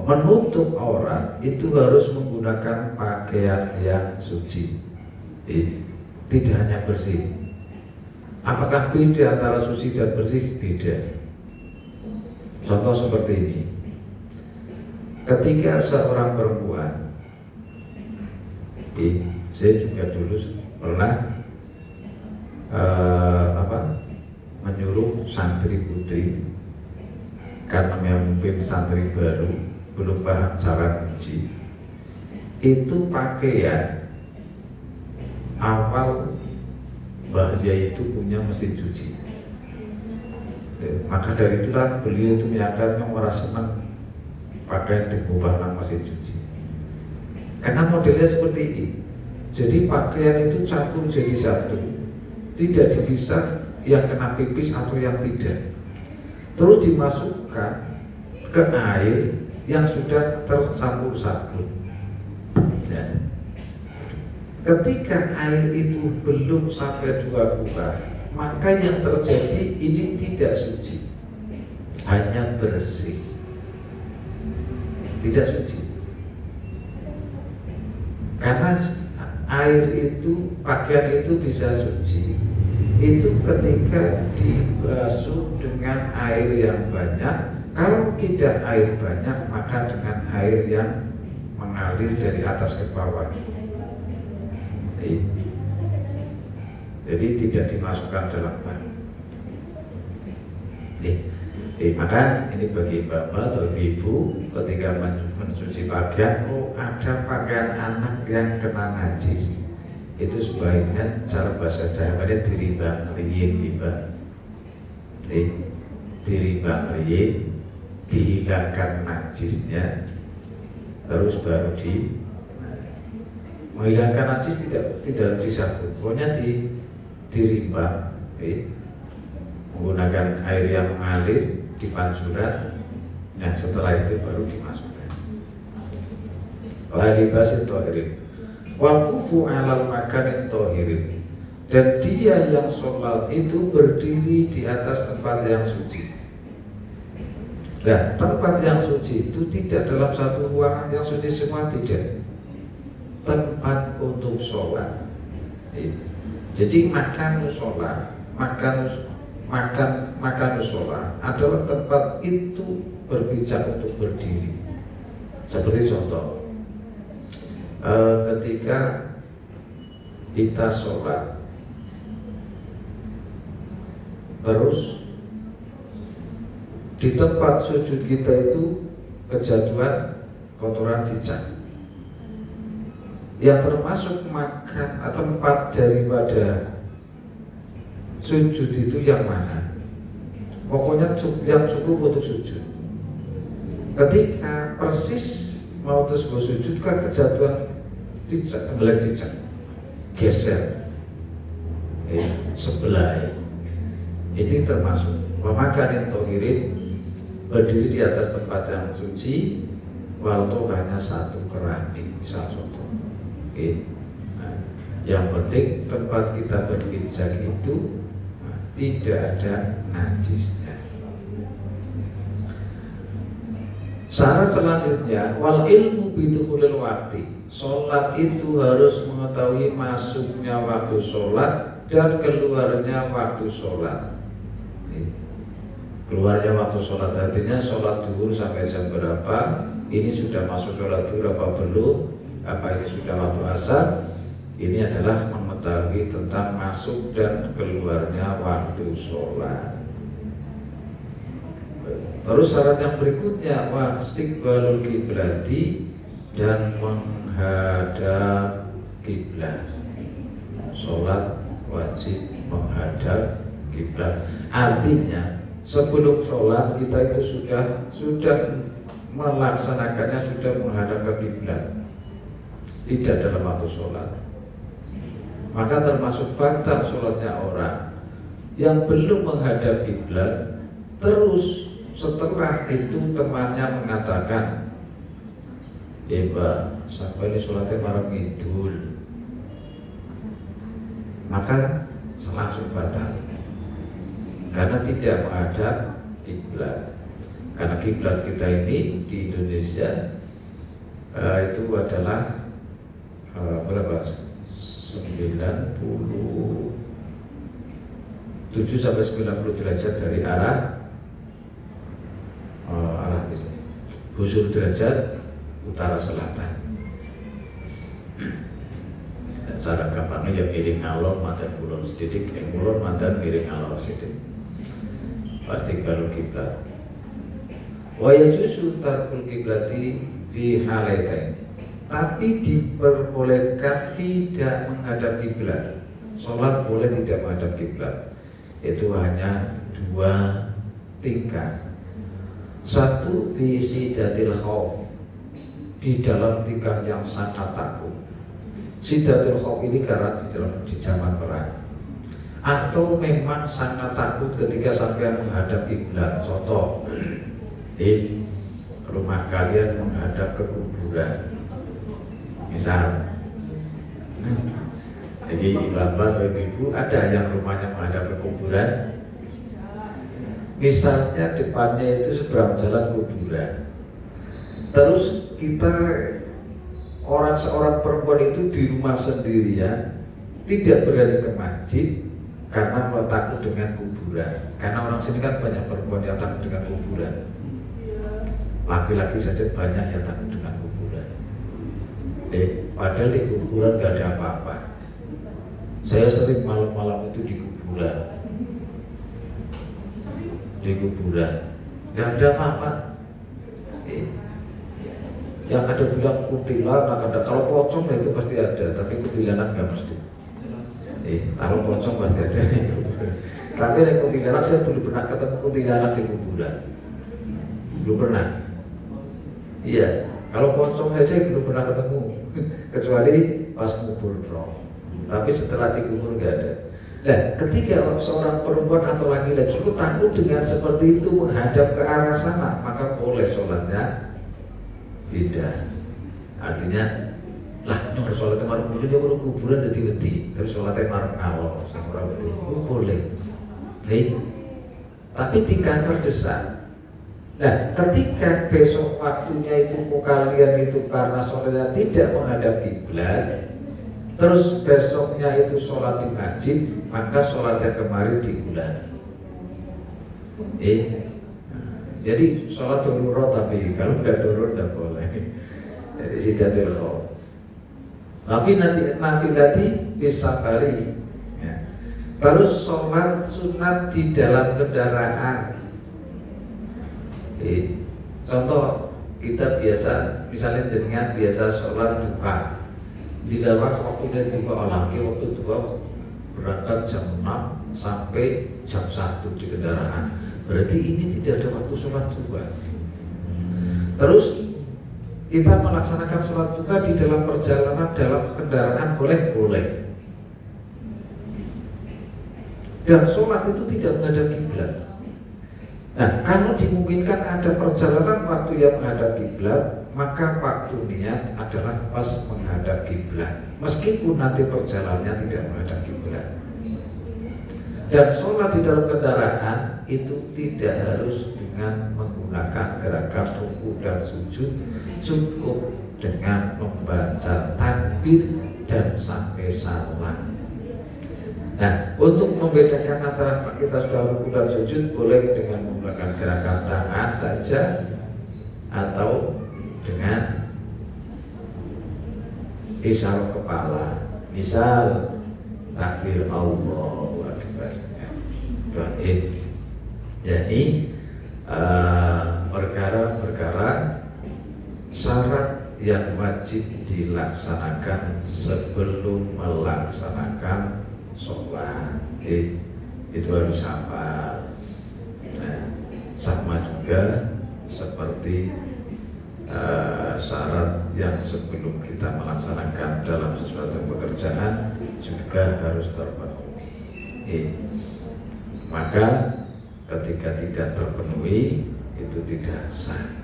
Speaker 1: menutup aurat itu harus menggunakan pakaian yang suci, tidak hanya bersih. Apakah beda antara suci dan bersih? Beda. Contoh seperti ini, ketika seorang perempuan, saya juga dulu pernah menyuruh santri putri, karena mungkin santri baru belum paham cara ngaji, itu pakaian awal bahaya itu punya mesin cuci. Maka dari itulah beliau itu menyatakan merasa senang pakaian diubah mesin cuci, karena modelnya seperti ini. Jadi pakaian itu campur jadi satu, tidak dipisah yang kena pipis atau yang tidak, terus dimasukkan ke air yang sudah tercampur satu. Dan ketika air itu belum sampai 2 bulan, maka yang terjadi ini tidak suci, hanya bersih, tidak suci. Karena air itu, pakaian itu bisa suci itu ketika dibasuh dengan air yang banyak. Kalau tidak air banyak, maka dengan air yang mengalir dari atas ke bawah. Jadi tidak dimasukkan dalam ban. Maka ini bagi bapak atau ibu ketika mencuci pakaian, ada pakaian anak yang kena najis, itu sebaiknya cara bahasa Jawanya diribang riyin, diribang riyin, dihilangkan najisnya, terus baru menghilangkan najis tidak disapu, pokoknya dirimbang, menggunakan air yang mengalir di pancuran. Nah setelah itu baru dimasukkan. Walibasin tohirin, wakufu alal makanin tohirin, dan dia yang sholat itu berdiri di atas tempat yang suci. Nah tempat yang suci itu tidak dalam satu ruangan yang suci semua, tidak. Tempat untuk sholat. Jadi makan sholat, makan sholat adalah tempat itu berpijak untuk berdiri. Seperti contoh, ketika kita sholat, terus di tempat sujud kita itu kejatuhan kotoran cicak, yang termasuk makan atau tempat daripada sujud itu yang mana? Pokoknya yang cukup untuk sujud. Ketika persis mau terus sujud kan kejatuhan cicak, kembali cicak, geser sebelah, itu termasuk memakan tohirin, berdiri di atas tempat yang suci, walau hanya satu keramik, misal contoh. Nah, yang penting tempat kita berpijak itu tidak ada najisnya. Syarat selanjutnya, wal ilmu bidukhulil waktu. Sholat itu harus mengetahui masuknya waktu sholat dan keluarnya waktu sholat. Keluarnya waktu sholat artinya sholat duhur sampai jam berapa, ini sudah masuk sholat duhur apa belum, apa ini sudah waktu asar. Ini adalah mengetahui tentang masuk dan keluarnya waktu sholat. Terus syarat yang berikutnya, istiqbalul kiblati, dan menghadap kiblat. Sholat wajib menghadap kiblat. Artinya sebelum sholat kita itu sudah melaksanakannya, sudah menghadap ke kiblat, tidak dalam waktu sholat. Maka termasuk batal sholatnya orang yang belum menghadap kiblat, terus setelah itu temannya mengatakan, Mbak, sampai ini sholatnya malam idul, maka langsung batal karena tidak menghadap kiblat. Karena kiblat kita ini di Indonesia itu adalah berapa? 97 sampai 90 derajat dari arah busur derajat utara selatan. Dan cara gampangnya ya miring alor mantan kulon sedikit, kulon mantan miring alor sedikit. Pasti baru kiblat. Wa yajuzu tarkul kiblati fi halaitain. Tapi diperbolehkan tidak menghadap kiblat. Sholat boleh tidak menghadap kiblat. Itu hanya 2 tingkat. Satu, fi sidatil khauf, di dalam tingkat yang sangat takut. Sidatil khauf ini karena di zaman perang. Atau memang sangat takut ketika sampai menghadap kiblat. Contoh, rumah kalian menghadap ke kuburan, misal. Jadi bapak ibu ada yang rumahnya menghadap ke kuburan, misalnya depannya itu seberang jalan kuburan. Terus kita seorang perempuan itu di rumah sendirian, tidak berani ke masjid karena takut dengan kuburan. Karena orang sini kan banyak perempuan yang takut dengan kuburan. Laki-laki saja banyak yang takut dengan kuburan. Padahal di kuburan gak ada apa-apa. Saya sering malam-malam itu di kuburan. Di kuburan gak ada apa-apa. Yang ada bilang kuntilanak ada, kalau pocong itu pasti ada, tapi kuntilanak gak mesti. Kalau pocong pasti ada di kuburan. Tapi yang kuntilanak, saya belum pernah ketemu kuntilanak di kuburan. Belum pernah. Iya, kalau pocong saya belum pernah ketemu, kecuali pas ngubur roh. Tapi setelah dikubur nggak ada. Nah, ketika seorang perempuan atau laki-laki itu takut dengan seperti itu menghadap ke arah sana, maka boleh sholatnya tidak. Artinya, lah, nomor sholatnya marung dulu dia baru kuburan jadi wedi, terus sholatnya marung ngalor, sama wedi, boleh. Tapi tingkat terdesak. Nah, ketika besok waktunya itu kalian itu karena sholatnya tidak menghadap kiblat, terus besoknya itu sholat di masjid, maka sholatnya kemarin diulangi. Jadi sholat turun tapi kalau udah turun tidak boleh. Jadi sidatil khauf. Tapi nanti nafilati bisa kali. Ya. Terus sholat sunat di dalam kendaraan. Contoh kita biasa, misalnya jenengan biasa sholat duha, di dalam waktu dia duha lagi, waktu duha berangkat jam 6 sampai jam 1 di kendaraan, berarti ini tidak ada waktu sholat duha. Terus kita melaksanakan sholat duha di dalam perjalanan dalam kendaraan boleh. Dan sholat itu tidak menghadap kiblat. Nah, kalau dimungkinkan ada perjalanan waktu yang menghadap kiblat, maka waktu niat adalah pas menghadap kiblat, meskipun nanti perjalanannya tidak menghadap kiblat. Dan sholat di dalam kendaraan itu tidak harus dengan menggunakan gerakan ruku dan sujud, cukup dengan membaca takbir dan sampai salam. Nah, untuk membedakan antara kita sudah ruku dan sujud, boleh dengan menggunakan gerakan tangan saja atau dengan isyarat kepala. Misal takbir Allahu Akbar, gaib, jadi perkara-perkara syarat yang wajib dilaksanakan sebelum melaksanakan sholat, itu harus hafal. Nah, sama juga seperti syarat yang sebelum kita melaksanakan dalam sesuatu pekerjaan juga harus terpenuhi. Maka ketika tidak terpenuhi itu tidak sah.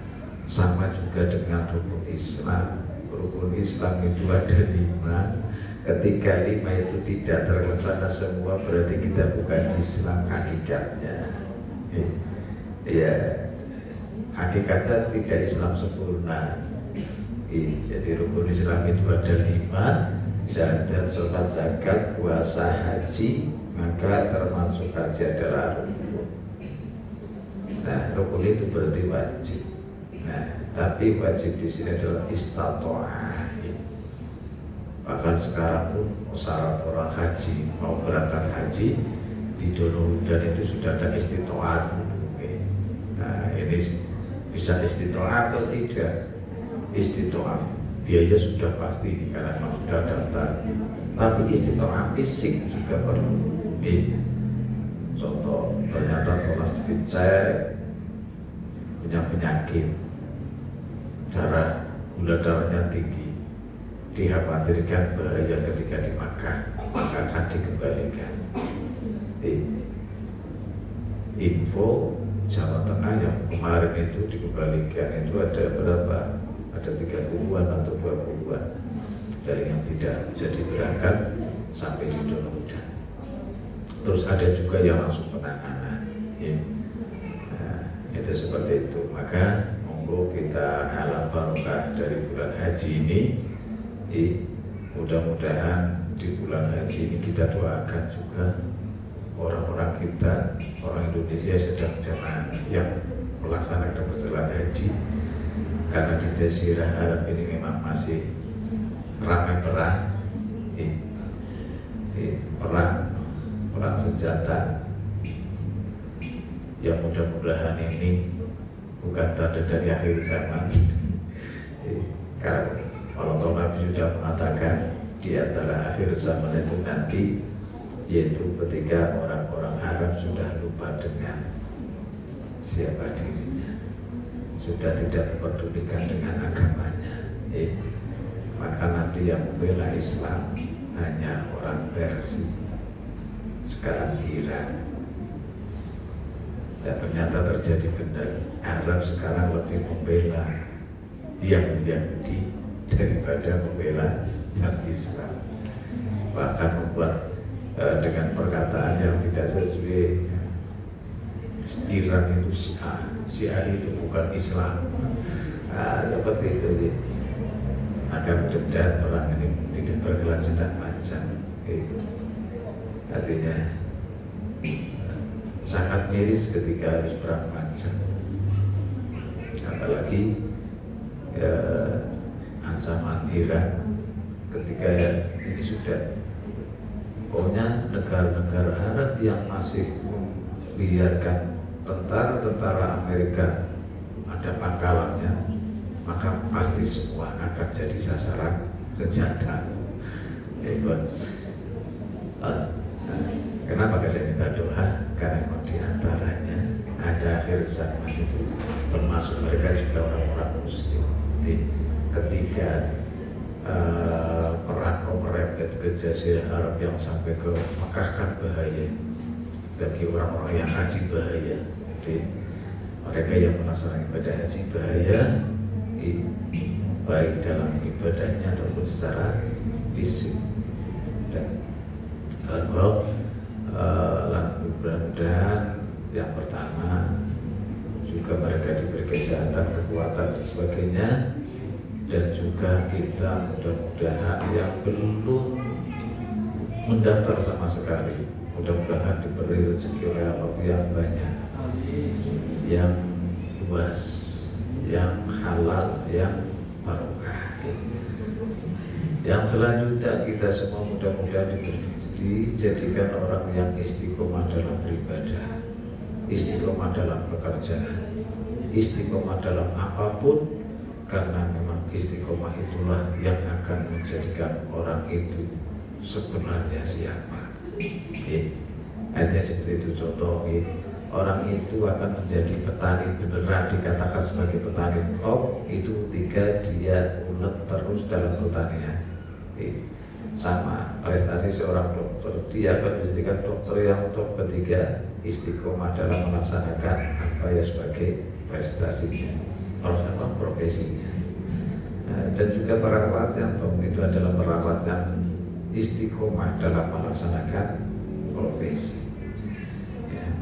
Speaker 1: Sama juga dengan rukun Islam. Rukun Islam itu ada 5. Ketika 5 itu tidak terlaksana semua, berarti kita bukan Islam hakikatnya. Ya, hakikatnya tidak Islam sempurna. Jadi rukun Islam itu ada 5: syahadat, sholat, zakat, puasa, haji. Maka termasuk haji adalah rukun. Nah, rukun itu berarti wajib. Nah, tapi wajib di sini adalah istata'ah. Bahkan sekarang pun syarat orang haji mau berangkat haji di dan itu sudah ada istita'ah. Nah, ini bisa istita'ah atau tidak? Istita'ah biaya sudah pasti karena memang sudah daftar. Tapi istita'ah fisik juga perlu. Contoh, ternyata setelah dicek punya penyakit darah, gula darahnya tinggi, dikhawatirkan bahaya ketika di Makkah, maka akan dikembalikan. Info Jawa Tengah yang kemarin itu dikembalikan itu ada berapa? Ada 30-an atau 20-an dari yang tidak jadi berangkat sampai di Indonesia. Terus ada juga yang langsung penanganan. Nah, itu seperti itu. Maka monggo kita halal barokah dari bulan haji ini. Mudah-mudahan di bulan haji ini kita doakan juga orang-orang kita, orang Indonesia sedang jamaah yang melaksanakan perjalanan haji. Karena di Jazirah Arab ini memang masih ramai perang, perang senjata. Yang mudah-mudahan ini bukan tanda dari akhir zaman. Karena kalau Nabi sudah mengatakan di antara akhir zaman itu nanti, yaitu ketika orang-orang Arab sudah lupa dengan siapa dirinya, sudah tidak memperdulikan dengan agamanya. Maka nanti yang membela Islam hanya orang Persia, sekarang Iran. Dan ternyata terjadi benar, Arab sekarang lebih membela yang Yahudi daripada membela yang Islam. Bahkan membuat dengan perkataan yang tidak sesuai. Iran itu Syiah itu bukan Islam. Nah, seperti itu. Maka mudah-mudahan perang ini tidak berkelanjutan panjang. Artinya sangat miris ketika harus perang panjang. Apalagi ancaman Iran ketika ini sudah, pokoknya negara-negara Arab yang masih membiarkan tentara-tentara Amerika ada pangkalannya, maka pasti semua akan jadi sasaran senjata. Kenapa saya minta doa? Karena memang diantaranya ada akhir zaman itu, termasuk mereka juga orang-orang Muslim. Ketika perang merembet ke Jazirah Arab yang sampai ke Mekah kan bahaya bagi orang-orang yang haji, bahaya. Jadi mereka yang melaksanakan ibadah haji bahaya, baik dalam ibadahnya ataupun secara fisik. Dan mudah-mudahan yang pertama juga mereka diberi kesehatan, kekuatan dan sebagainya. Dan juga kita mudah-mudahan yang belum mendaftar sama sekali, mudah-mudahan diberi rezeki oleh Allah yang banyak, yang luas, yang halal, yang barokah. Yang selanjutnya kita semua mudah-mudahan dijadikan orang yang istiqomah dalam beribadah, istiqomah dalam pekerjaan, istiqomah dalam apapun, karena memang istiqomah itulah yang akan menjadikan orang itu sebenarnya siapa. Ada seperti itu contoh. Orang itu akan menjadi petani beneran, dikatakan sebagai petani top itu ketika dia ulet terus dalam pertanian. Sama prestasi seorang dokter, dia akan menjadikan dokter yang top ketika istiqomah dalam melaksanakan apa ya sebagai prestasinya, profesinya. Dan juga perawat yang top itu adalah perawat yang istiqomah dalam melaksanakan profesi.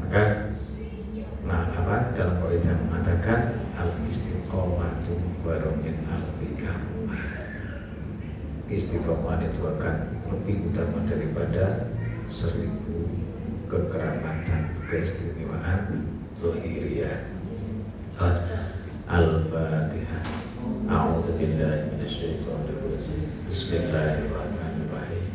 Speaker 1: Maka dalam kaidah mengatakan al-istiqomatu baromin al-bikamah. Istiqomah itu akan lebih utama daripada 1000 kekeramatan, keistimewaan zahiriyah. Al-Fatihah. A'udzubillahi minasyaitonir rajim. Bismillahirrahmanirrahim.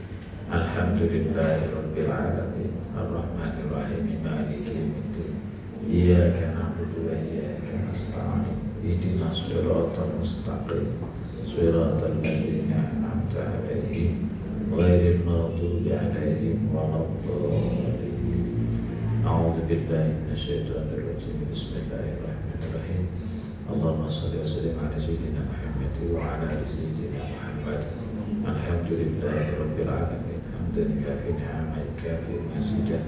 Speaker 1: Alhamdulillahirabbil alamin. Arrahmanir rahim. Maliki yaumiddin. Iyyaka na'budu wa iyyaka nasta'in. Ihdinas siratal mustaqim. Siratal ladzina an'amta 'alaihim ghairil maghdubi 'alaihim waladdallin. A'udzu billahi minasyaitonir rajim. Bismillahirrahmanirrahim. Allahumma shalli wa sallim 'ala sayyidina Muhammad wa 'ala ali sayyidina Muhammad. Alhamdulillahirabbil alamin. Hamdan kafi ni'amati kafi mazidah.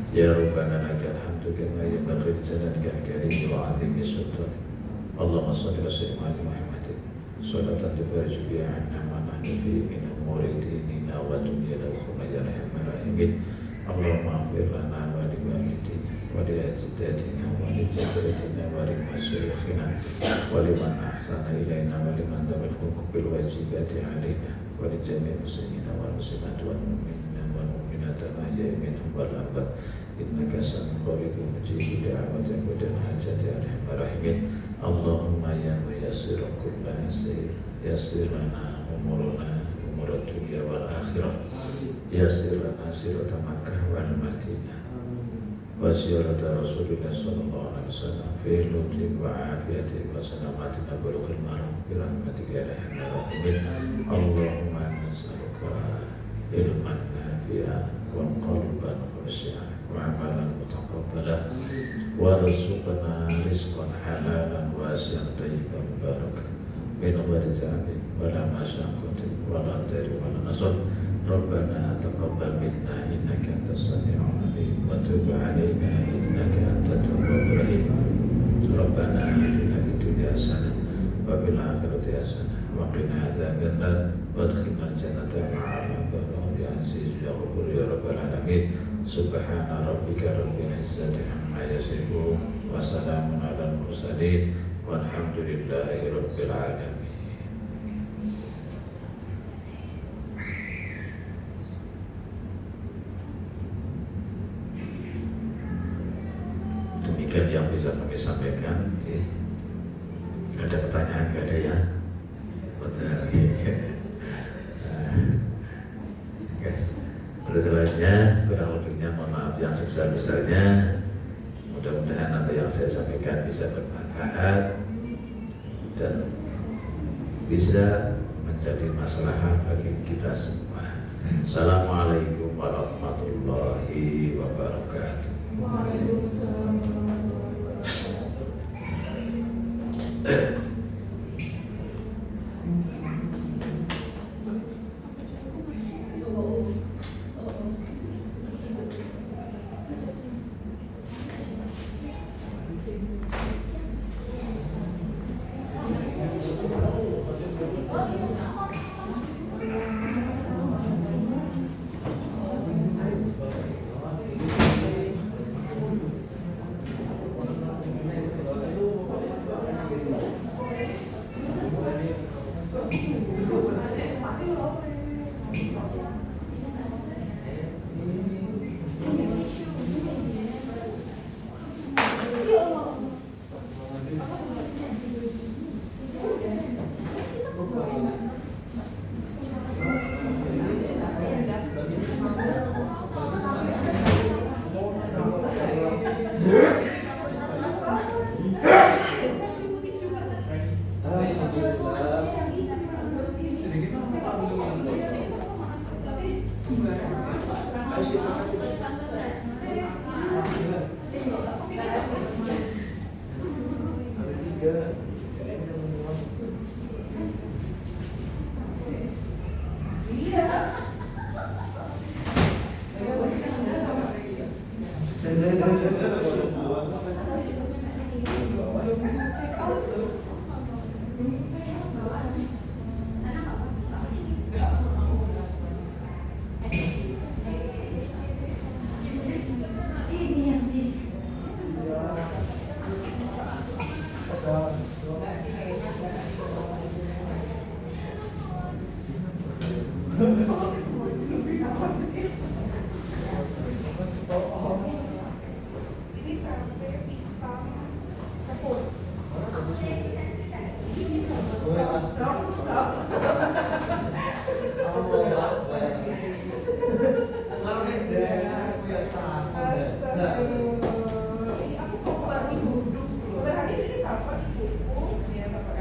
Speaker 1: Ya Rabbana lakal hamdu kama yanbaghi li jalalikal karim wa 'azimi sultanik. Allahumma shalli wa sallim 'ala Muhammadin salatan tufarriju biha 'anna ma nahnu fihi min umuri dinina wa dunyana wa qul ya arhamar rahimin. Allahumma ighfir lana wa li walidina wa li ajdatina wa li jaddatina wa li masyayikhina wa liman ahsana ilaina wa liman tawal huquqil wajibati 'alaina wa li jami'il muslimina wal muslimati wal mu'minina wal mu'minati al-ahya'i minhum wal amwat. Innaka sami'un qaribun mujibud da'wati wa hajati ya arhamar rahimin. Allahumma ya muyassir kulla asir, yassir lana umurana umur dunya wal akhirah. Yassir lana sirata Makkah wal Madinah wa sirata Rasulullah sallallahu alaihi wasallam fi lutfi wa afiyati wa salamati wa bulughil maram bi rahmatika ya arhamar rahimin. Allahumma nas'aluka ilman nafi'an wa qalban khashi'an wa amalan mutaqabbalan warzuqna rizqan halalan wasi'an thayyiban mubarakan min ghairi zambin wala masyaqqatin wala dari wala nasab. Rabbana taqabbal minna innaka antas sami'ul 'alim wa tub 'alaina innaka antat tawwabur rahim. Rabbana atina fid dunya hasanah wa fil akhirati hasanah wa qina adzabannar wadkhilna jannata ma'al abrar ya aziz ya ghafur ya rabbal alamin. Subhana rabbika rabbil izzati amma yasifun wa salamun 'alal mursalin walhamdulillahi rabbil alamin. Demikian yang bisa kami sampaikan. Ada pertanyaan? Gak ada ya? Pada selanjutnya, kurang lebihnya mohon maaf yang sebesar-besarnya. Mudah-mudahan apa yang saya sampaikan bisa bermanfaat dan bisa menjadi maslahat bagi kita semua. Assalamualaikum warahmatullahi wabarakatuh. Waalaikumsalam warahmatullahi wabarakatuh.
Speaker 2: Ini tempe pisang keput. Aku kok baru duduk. Tadi ini bapak duduk, ya bapak.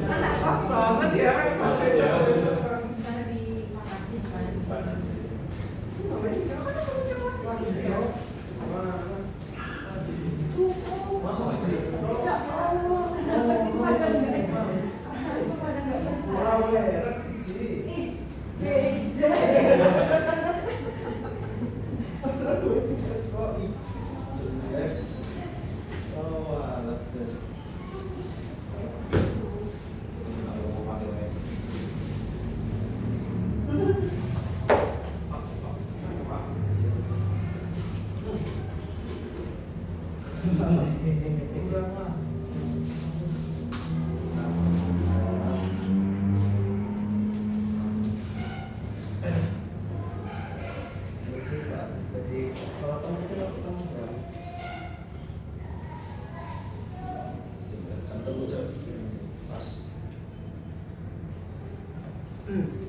Speaker 2: Anak kos banget ya.
Speaker 3: Hmm.